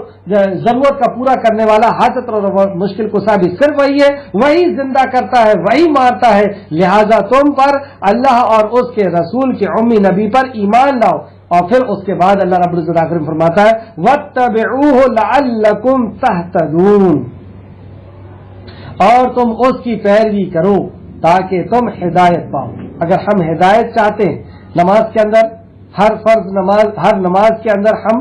ضرورت کا پورا کرنے والا, حاجت اور مشکل کشا بھی صرف وہی ہے. وہی زندہ کرتا ہے, وہی مارتا ہے. لہذا تم پر اللہ اور اس کے رسول کے امی نبی پر ایمان لاؤ. اور پھر اس کے بعد اللہ رب العزت آخر میں فرماتا ہے وَاتَّبِعُوهُ لَعَلَّكُمْ تَهْتَدُونَ, اور تم اس کی پیروی کرو تاکہ تم ہدایت پاؤ. اگر ہم ہدایت چاہتے ہیں, نماز کے اندر ہر فرض نماز, ہر نماز کے اندر ہم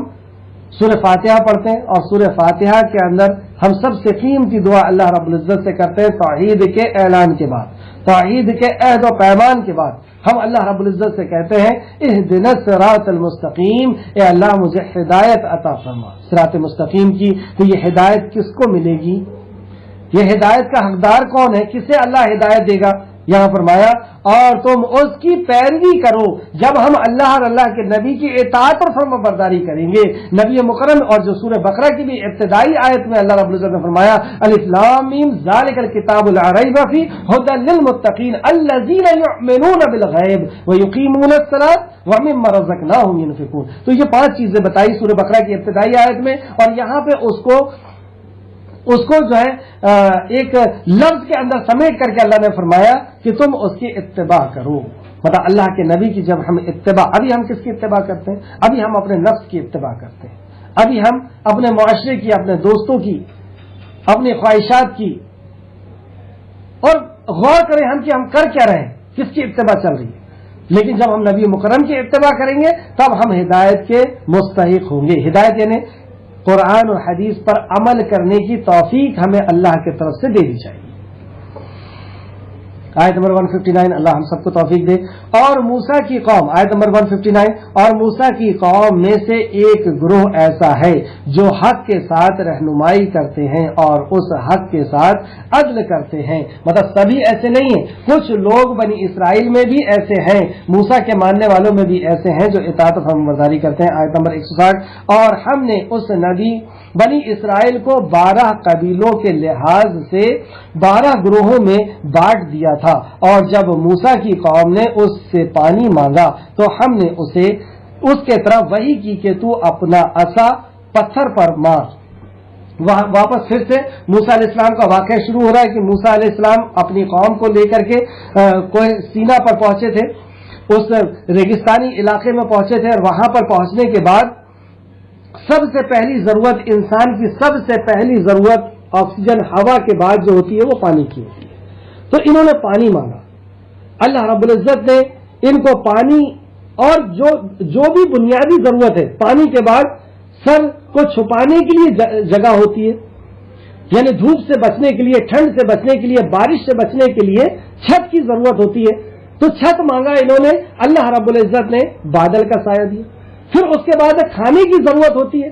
سورہ فاتحہ پڑھتے ہیں, اور سورہ فاتحہ کے اندر ہم سب سے قیمتی دعا اللہ رب العزت سے کرتے ہیں توحید کے اعلان کے بعد, توحید کے عہد و پیمان کے بعد. ہم اللہ رب العزت سے کہتے ہیں اہدنا الصراط المستقیم, اے اللہ مجھے ہدایت عطا فرما صراط مستقیم کی. تو یہ ہدایت کس کو ملے گی؟ یہ ہدایت کا حقدار کون ہے؟ کسے اللہ ہدایت دے گا؟ یہاں فرمایا اور تم اس کی پیروی کرو. جب ہم اللہ اور اللہ کے نبی کی اطاعت اور فرمانبرداری کریں گے, نبی مکرم, اور جو سورہ بقرہ کی بھی ابتدائی آیت میں اللہ رب العزت نے فرمایا الف لام میم ذالک الکتاب لا ریب فیہ ھدی للمتقین الذین یؤمنون بالغیب ویقیمون الصلاۃ ومما رزقناہم ینفقون. تو یہ 5 چیزیں بتائی سورہ بقرہ کی ابتدائی آیت میں, اور یہاں پہ اس کو جو ہے ایک لفظ کے اندر سمیٹ کر کے اللہ نے فرمایا کہ تم اس کی اتباع کرو. مطلب اللہ کے نبی کی جب ہم اتباع, ابھی ہم کس کی اتباع کرتے ہیں؟ ابھی ہم اپنے نفس کی اتباع کرتے ہیں, ابھی ہم اپنے معاشرے کی, اپنے دوستوں کی, اپنی خواہشات کی. اور غور کریں ہم کہ ہم کر کیا رہے ہیں, کس کی اتباع چل رہی ہے. لیکن جب ہم نبی مکرم کی اتباع کریں گے تب ہم ہدایت کے مستحق ہوں گے. ہدایت یعنی قرآن اور حدیث پر عمل کرنے کی توفیق ہمیں اللہ کی طرف سے دینی چاہیے. آیت نمبر 159 اللہ ہم سب کو توفیق دے. اور موسیٰ کی قوم, آیت نمبر 159, اور موسیٰ کی قوم میں سے ایک گروہ ایسا ہے جو حق کے ساتھ رہنمائی کرتے ہیں اور اس حق کے ساتھ عدل کرتے ہیں. مطلب سبھی ایسے نہیں ہیں, کچھ لوگ بنی اسرائیل میں بھی ایسے ہیں, موسیٰ کے ماننے والوں میں بھی ایسے ہیں جو اطاعت و فرمانبرداری کرتے ہیں. آیت نمبر 160, اور ہم نے اس نبی بنی اسرائیل کو 12 قبیلوں کے لحاظ سے 12 گروہوں میں بانٹ دیا تھا, اور جب موسیٰ کی قوم نے اس سے پانی مانگا تو ہم نے اسے اس کے طرف وحی کی کہ تو اپنا عصا پتھر پر مار. واپس پھر سے موسیٰ علیہ السلام کا واقعہ شروع ہو رہا ہے کہ موسیٰ علیہ السلام اپنی قوم کو لے کر کے کوہ سینا پر پہنچے تھے, اس ریگستانی علاقے میں پہنچے تھے, اور وہاں پر پہنچنے کے بعد سب سے پہلی ضرورت, انسان کی سب سے پہلی ضرورت آکسیجن ہوا کے بعد جو ہوتی ہے وہ پانی کی ہوتی ہے. تو انہوں نے پانی مانگا. اللہ رب العزت نے ان کو پانی اور جو بھی بنیادی ضرورت ہے, پانی کے بعد سر کو چھپانے کے لیے جگہ ہوتی ہے, یعنی دھوپ سے بچنے کے لیے, ٹھنڈ سے بچنے کے لیے, بارش سے بچنے کے لیے چھت کی ضرورت ہوتی ہے. تو چھت مانگا انہوں نے, اللہ رب العزت نے بادل کا سایہ دیا. پھر اس کے بعد کھانے کی ضرورت ہوتی ہے,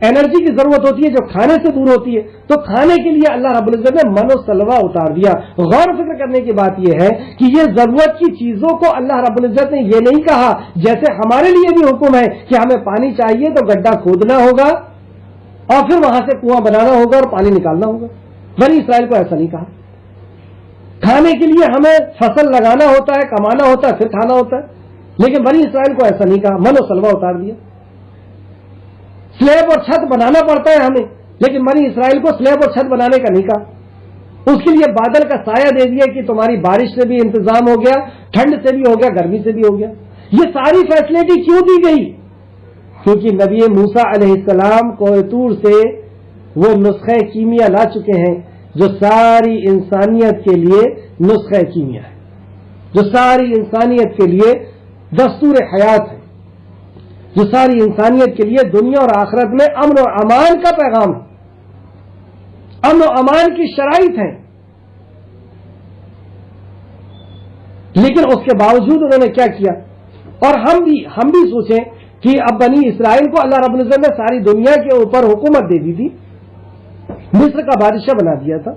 انرجی کی ضرورت ہوتی ہے جو کھانے سے دور ہوتی ہے. تو کھانے کے لیے اللہ رب العزت نے من و سلوہ اتار دیا. غور و فکر کرنے کی بات یہ ہے کہ یہ ضرورت کی چیزوں کو اللہ رب العزت نے یہ نہیں کہا جیسے ہمارے لیے بھی حکم ہے کہ ہمیں پانی چاہیے تو گڈھا کھودنا ہوگا اور پھر وہاں سے کنواں بنانا ہوگا اور پانی نکالنا ہوگا. بنی اسرائیل کو ایسا نہیں کہا. کھانے کے لیے ہمیں فصل لگانا ہوتا ہے, کمانا ہوتا ہے, پھر کھانا ہوتا ہے. لیکن بنی اسرائیل کو ایسا نہیں کہا, من و سلوہ اتار دیا. سلیب اور چھت بنانا پڑتا ہے ہمیں, لیکن بنی اسرائیل کو سلیب اور چھت بنانے کا نہیں کہا. اس کے لیے بادل کا سایہ دے دیا کہ تمہاری بارش سے بھی انتظام ہو گیا, ٹھنڈ سے بھی ہو گیا, گرمی سے بھی ہو گیا. یہ ساری فیسلٹی کیوں دی گئی؟ کیونکہ نبی موسیٰ علیہ السلام کوہ طور سے وہ نسخہ کیمیا لا چکے ہیں جو ساری انسانیت کے لیے نسخہ کیمیا ہے, جو ساری انسانیت کے لیے دستور حیات ہے, جو ساری انسانیت کے لیے دنیا اور آخرت میں امن اور امان کا پیغام ہے. امن و امان کی شرائط ہیں، لیکن اس کے باوجود انہوں نے کیا کیا؟ اور ہم بھی سوچیں کہ اب بنی اسرائیل کو اللہ رب العزت نے ساری دنیا کے اوپر حکومت دے دی تھی، مصر کا بادشاہ بنا دیا تھا،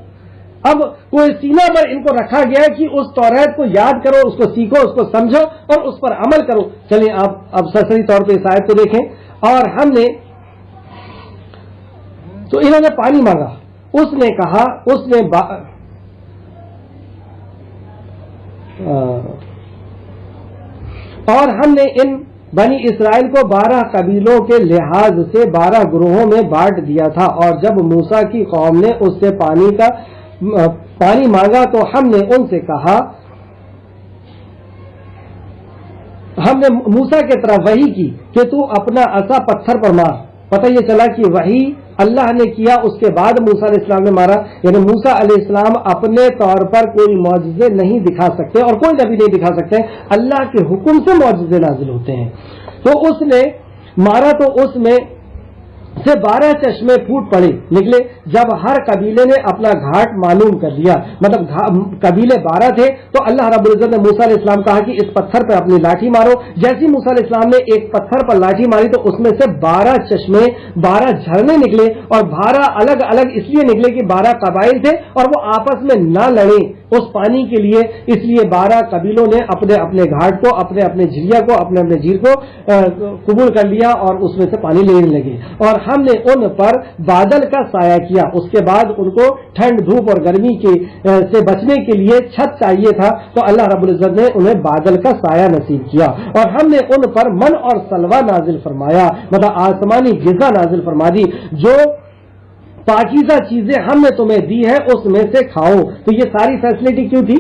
اب کوئی سینہ پر ان کو رکھا گیا کہ اس توریت کو یاد کرو، اس کو سیکھو، اس کو سمجھو اور اس پر عمل کرو۔ چلیں آپ اب سرسری طور پہ اس آیت کو دیکھیں۔ اور ہم نے تو انہوں نے پانی مانگا، اس نے کہا، اس نے اور ہم نے ان بنی اسرائیل کو 12 قبیلوں کے لحاظ سے 12 گروہوں میں بانٹ دیا تھا، اور جب موسیٰ کی قوم نے اس سے پانی مانگا تو ہم نے ان سے کہا، ہم نے موسیٰ کی طرف وحی کی کہ تو اپنا عصا پتھر پر مار۔ پتہ یہ چلا کہ وحی اللہ نے کیا، اس کے بعد موسیٰ علیہ السلام نے مارا، یعنی موسیٰ علیہ السلام اپنے طور پر کوئی معجزے نہیں دکھا سکتے اور کوئی نبی نہیں دکھا سکتے، اللہ کے حکم سے معجزے نازل ہوتے ہیں۔ تو اس نے مارا تو اس میں سے 12 چشمے پھوٹ پڑے نکلے۔ جب ہر قبیلے نے اپنا گھاٹ معلوم کر لیا، مطلب قبیلے 12 تھے، تو اللہ رب العزت نے موسیٰ علیہ السلام کہا کہ اس پتھر پہ اپنی لاٹھی مارو۔ جیسے موسیٰ علیہ السلام نے ایک پتھر پر لاٹھی ماری تو اس میں سے 12 چشمے، 12 جھرنے نکلے، اور 12 الگ الگ اس لیے نکلے کہ 12 قبائل تھے اور وہ آپس میں نہ لڑیں اس پانی کے لیے، اس لیے 12 قبیلوں نے اپنے اپنے گھاٹ کو، اپنے اپنے جھریا کو، اپنے اپنے جھیل کو قبول کر لیا اور اس میں سے پانی لینے لگے۔ اور ہم نے ان پر بادل کا سایہ کیا، اس کے بعد ان کو ٹھنڈ، دھوپ اور گرمی سے بچنے کے لیے چھت چاہیے تھا، تو اللہ رب العزت نے انہیں بادل کا سایہ نصیب کیا۔ اور ہم نے ان پر من اور سلوہ نازل فرمایا، مطلب آسمانی غذا نازل فرما دی، جو پاکیزہ چیزیں ہم نے تمہیں دی ہے اس میں سے کھاؤ۔ تو یہ ساری فیسلٹی کیوں تھی؟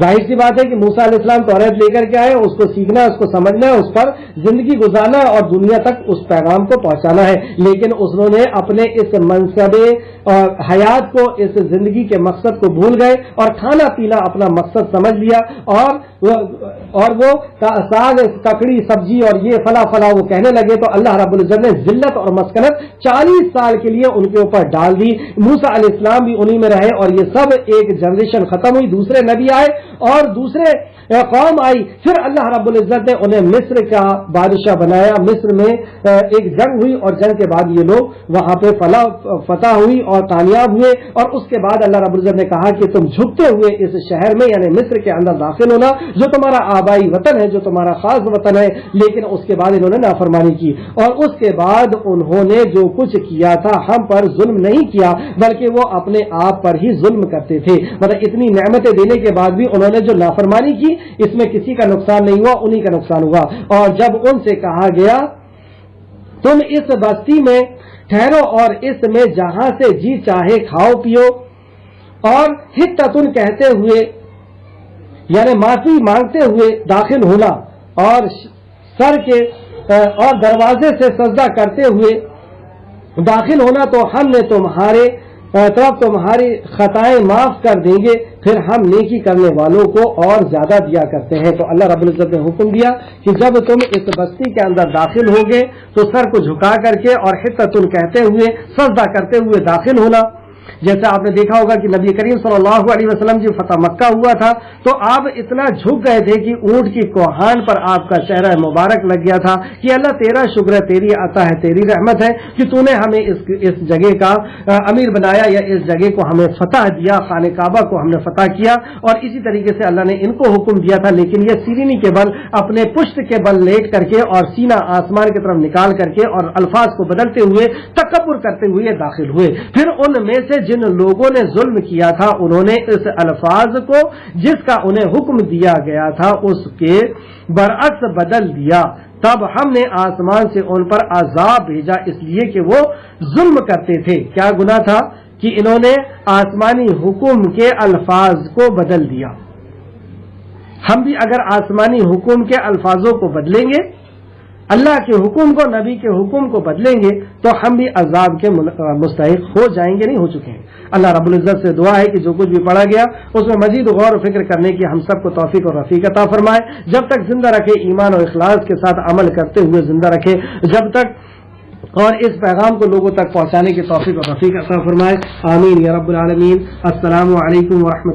ظاہر سی بات ہے کہ موسیٰ علیہ السلام توریت لے کر کے آئے، اس کو سیکھنا ہے، اس کو سمجھنا ہے، اس پر زندگی گزارنا ہے اور دنیا تک اس پیغام کو پہنچانا ہے، لیکن انہوں نے اپنے اس منصب حیات کو، اس زندگی کے مقصد کو بھول گئے اور کھانا پینا اپنا مقصد سمجھ لیا، اور وہ ساگ، ککڑی، سبزی اور یہ فلا فلا وہ کہنے لگے، تو اللہ رب العزت نے ذلت اور مسکنت 40 سال کے لیے ان کے اوپر ڈال دی۔ موسیٰ علیہ السلام بھی انہی میں رہے اور یہ سب ایک جنریشن ختم ہوئی، دوسرے نبی آئے اور دوسرے قوم آئی، پھر اللہ رب العزت نے انہیں مصر کا بادشاہ بنایا۔ مصر میں ایک جنگ ہوئی اور جنگ کے بعد یہ لوگ وہاں پہ فتح ہوئی اور کامیاب ہوئے، اور اس کے بعد اللہ رب العزت نے کہا کہ تم جھکتے ہوئے اس شہر میں یعنی مصر کے اندر داخل ہونا، جو تمہارا آبائی وطن ہے، جو تمہارا خاص وطن ہے۔ لیکن اس کے بعد انہوں نے نافرمانی کی، اور اس کے بعد انہوں نے جو کچھ کیا تھا ہم پر ظلم نہیں کیا، بلکہ وہ اپنے آپ پر ہی ظلم کرتے تھے۔ مطلب اتنی نعمتیں دینے کے بعد بھی انہوں نے جو نافرمانی کی، اس میں کسی کا نقصان نہیں ہوا، انہی کا نقصان ہوا۔ اور جب ان سے کہا گیا تم اس بستی میں ٹھہرو اور اس میں جہاں سے جی چاہے کھاؤ پیو، اور حتتن کہتے ہوئے یعنی معافی مانگتے ہوئے داخل ہونا، اور سر کے اور دروازے سے سجدہ کرتے ہوئے داخل ہونا، تو ہم نے تمہارے طرف تمہاری خطائیں معاف کر دیں گے، پھر ہم نیکی کرنے والوں کو اور زیادہ دیا کرتے ہیں۔ تو اللہ رب العزت نے حکم دیا کہ جب تم اس بستی کے اندر داخل ہوگے تو سر کو جھکا کر کے اور حتتن کہتے ہوئے سجدہ کرتے ہوئے داخل ہونا۔ جیسے آپ نے دیکھا ہوگا کہ نبی کریم صلی اللہ علیہ وسلم جب فتح مکہ ہوا تھا تو آپ اتنا جھک گئے تھے کہ اونٹ کی کوہان پر آپ کا چہرہ مبارک لگ گیا تھا کہ اللہ تیرا شکر ہے، تیری عطا ہے، تیری رحمت ہے کہ تو نے ہمیں اس جگہ کا امیر بنایا، یا اس جگہ کو ہمیں فتح دیا، خانہ کعبہ کو ہم نے فتح کیا۔ اور اسی طریقے سے اللہ نے ان کو حکم دیا تھا، لیکن یہ سیرینی کے بل، اپنے پشت کے بل لیٹ کر کے اور سینہ آسمان کی طرف نکال کر کے اور الفاظ کو بدلتے ہوئے تکبر کرتے ہوئے داخل ہوئے۔ پھر ان میں سے جن لوگوں نے ظلم کیا تھا انہوں نے اس الفاظ کو جس کا انہیں حکم دیا گیا تھا اس کے برعکس بدل دیا، تب ہم نے آسمان سے ان پر عذاب بھیجا، اس لیے کہ وہ ظلم کرتے تھے۔ کیا گناہ تھا؟ کہ انہوں نے آسمانی حکم کے الفاظ کو بدل دیا۔ ہم بھی اگر آسمانی حکم کے الفاظوں کو بدلیں گے، اللہ کے حکم کو، نبی کے حکم کو بدلیں گے، تو ہم بھی عذاب کے مستحق ہو جائیں گے، نہیں ہو چکے ہیں۔ اللہ رب العزت سے دعا ہے کہ جو کچھ بھی پڑھا گیا اس میں مزید غور و فکر کرنے کی ہم سب کو توفیق اور رفیق عطا فرمائے، جب تک زندہ رکھے ایمان اور اخلاص کے ساتھ عمل کرتے ہوئے زندہ رکھے، جب تک اور اس پیغام کو لوگوں تک پہنچانے کی توفیق اور رفیق عطا فرمائے. آمین یا رب العالمین. السلام علیکم ورحمۃ اللہ.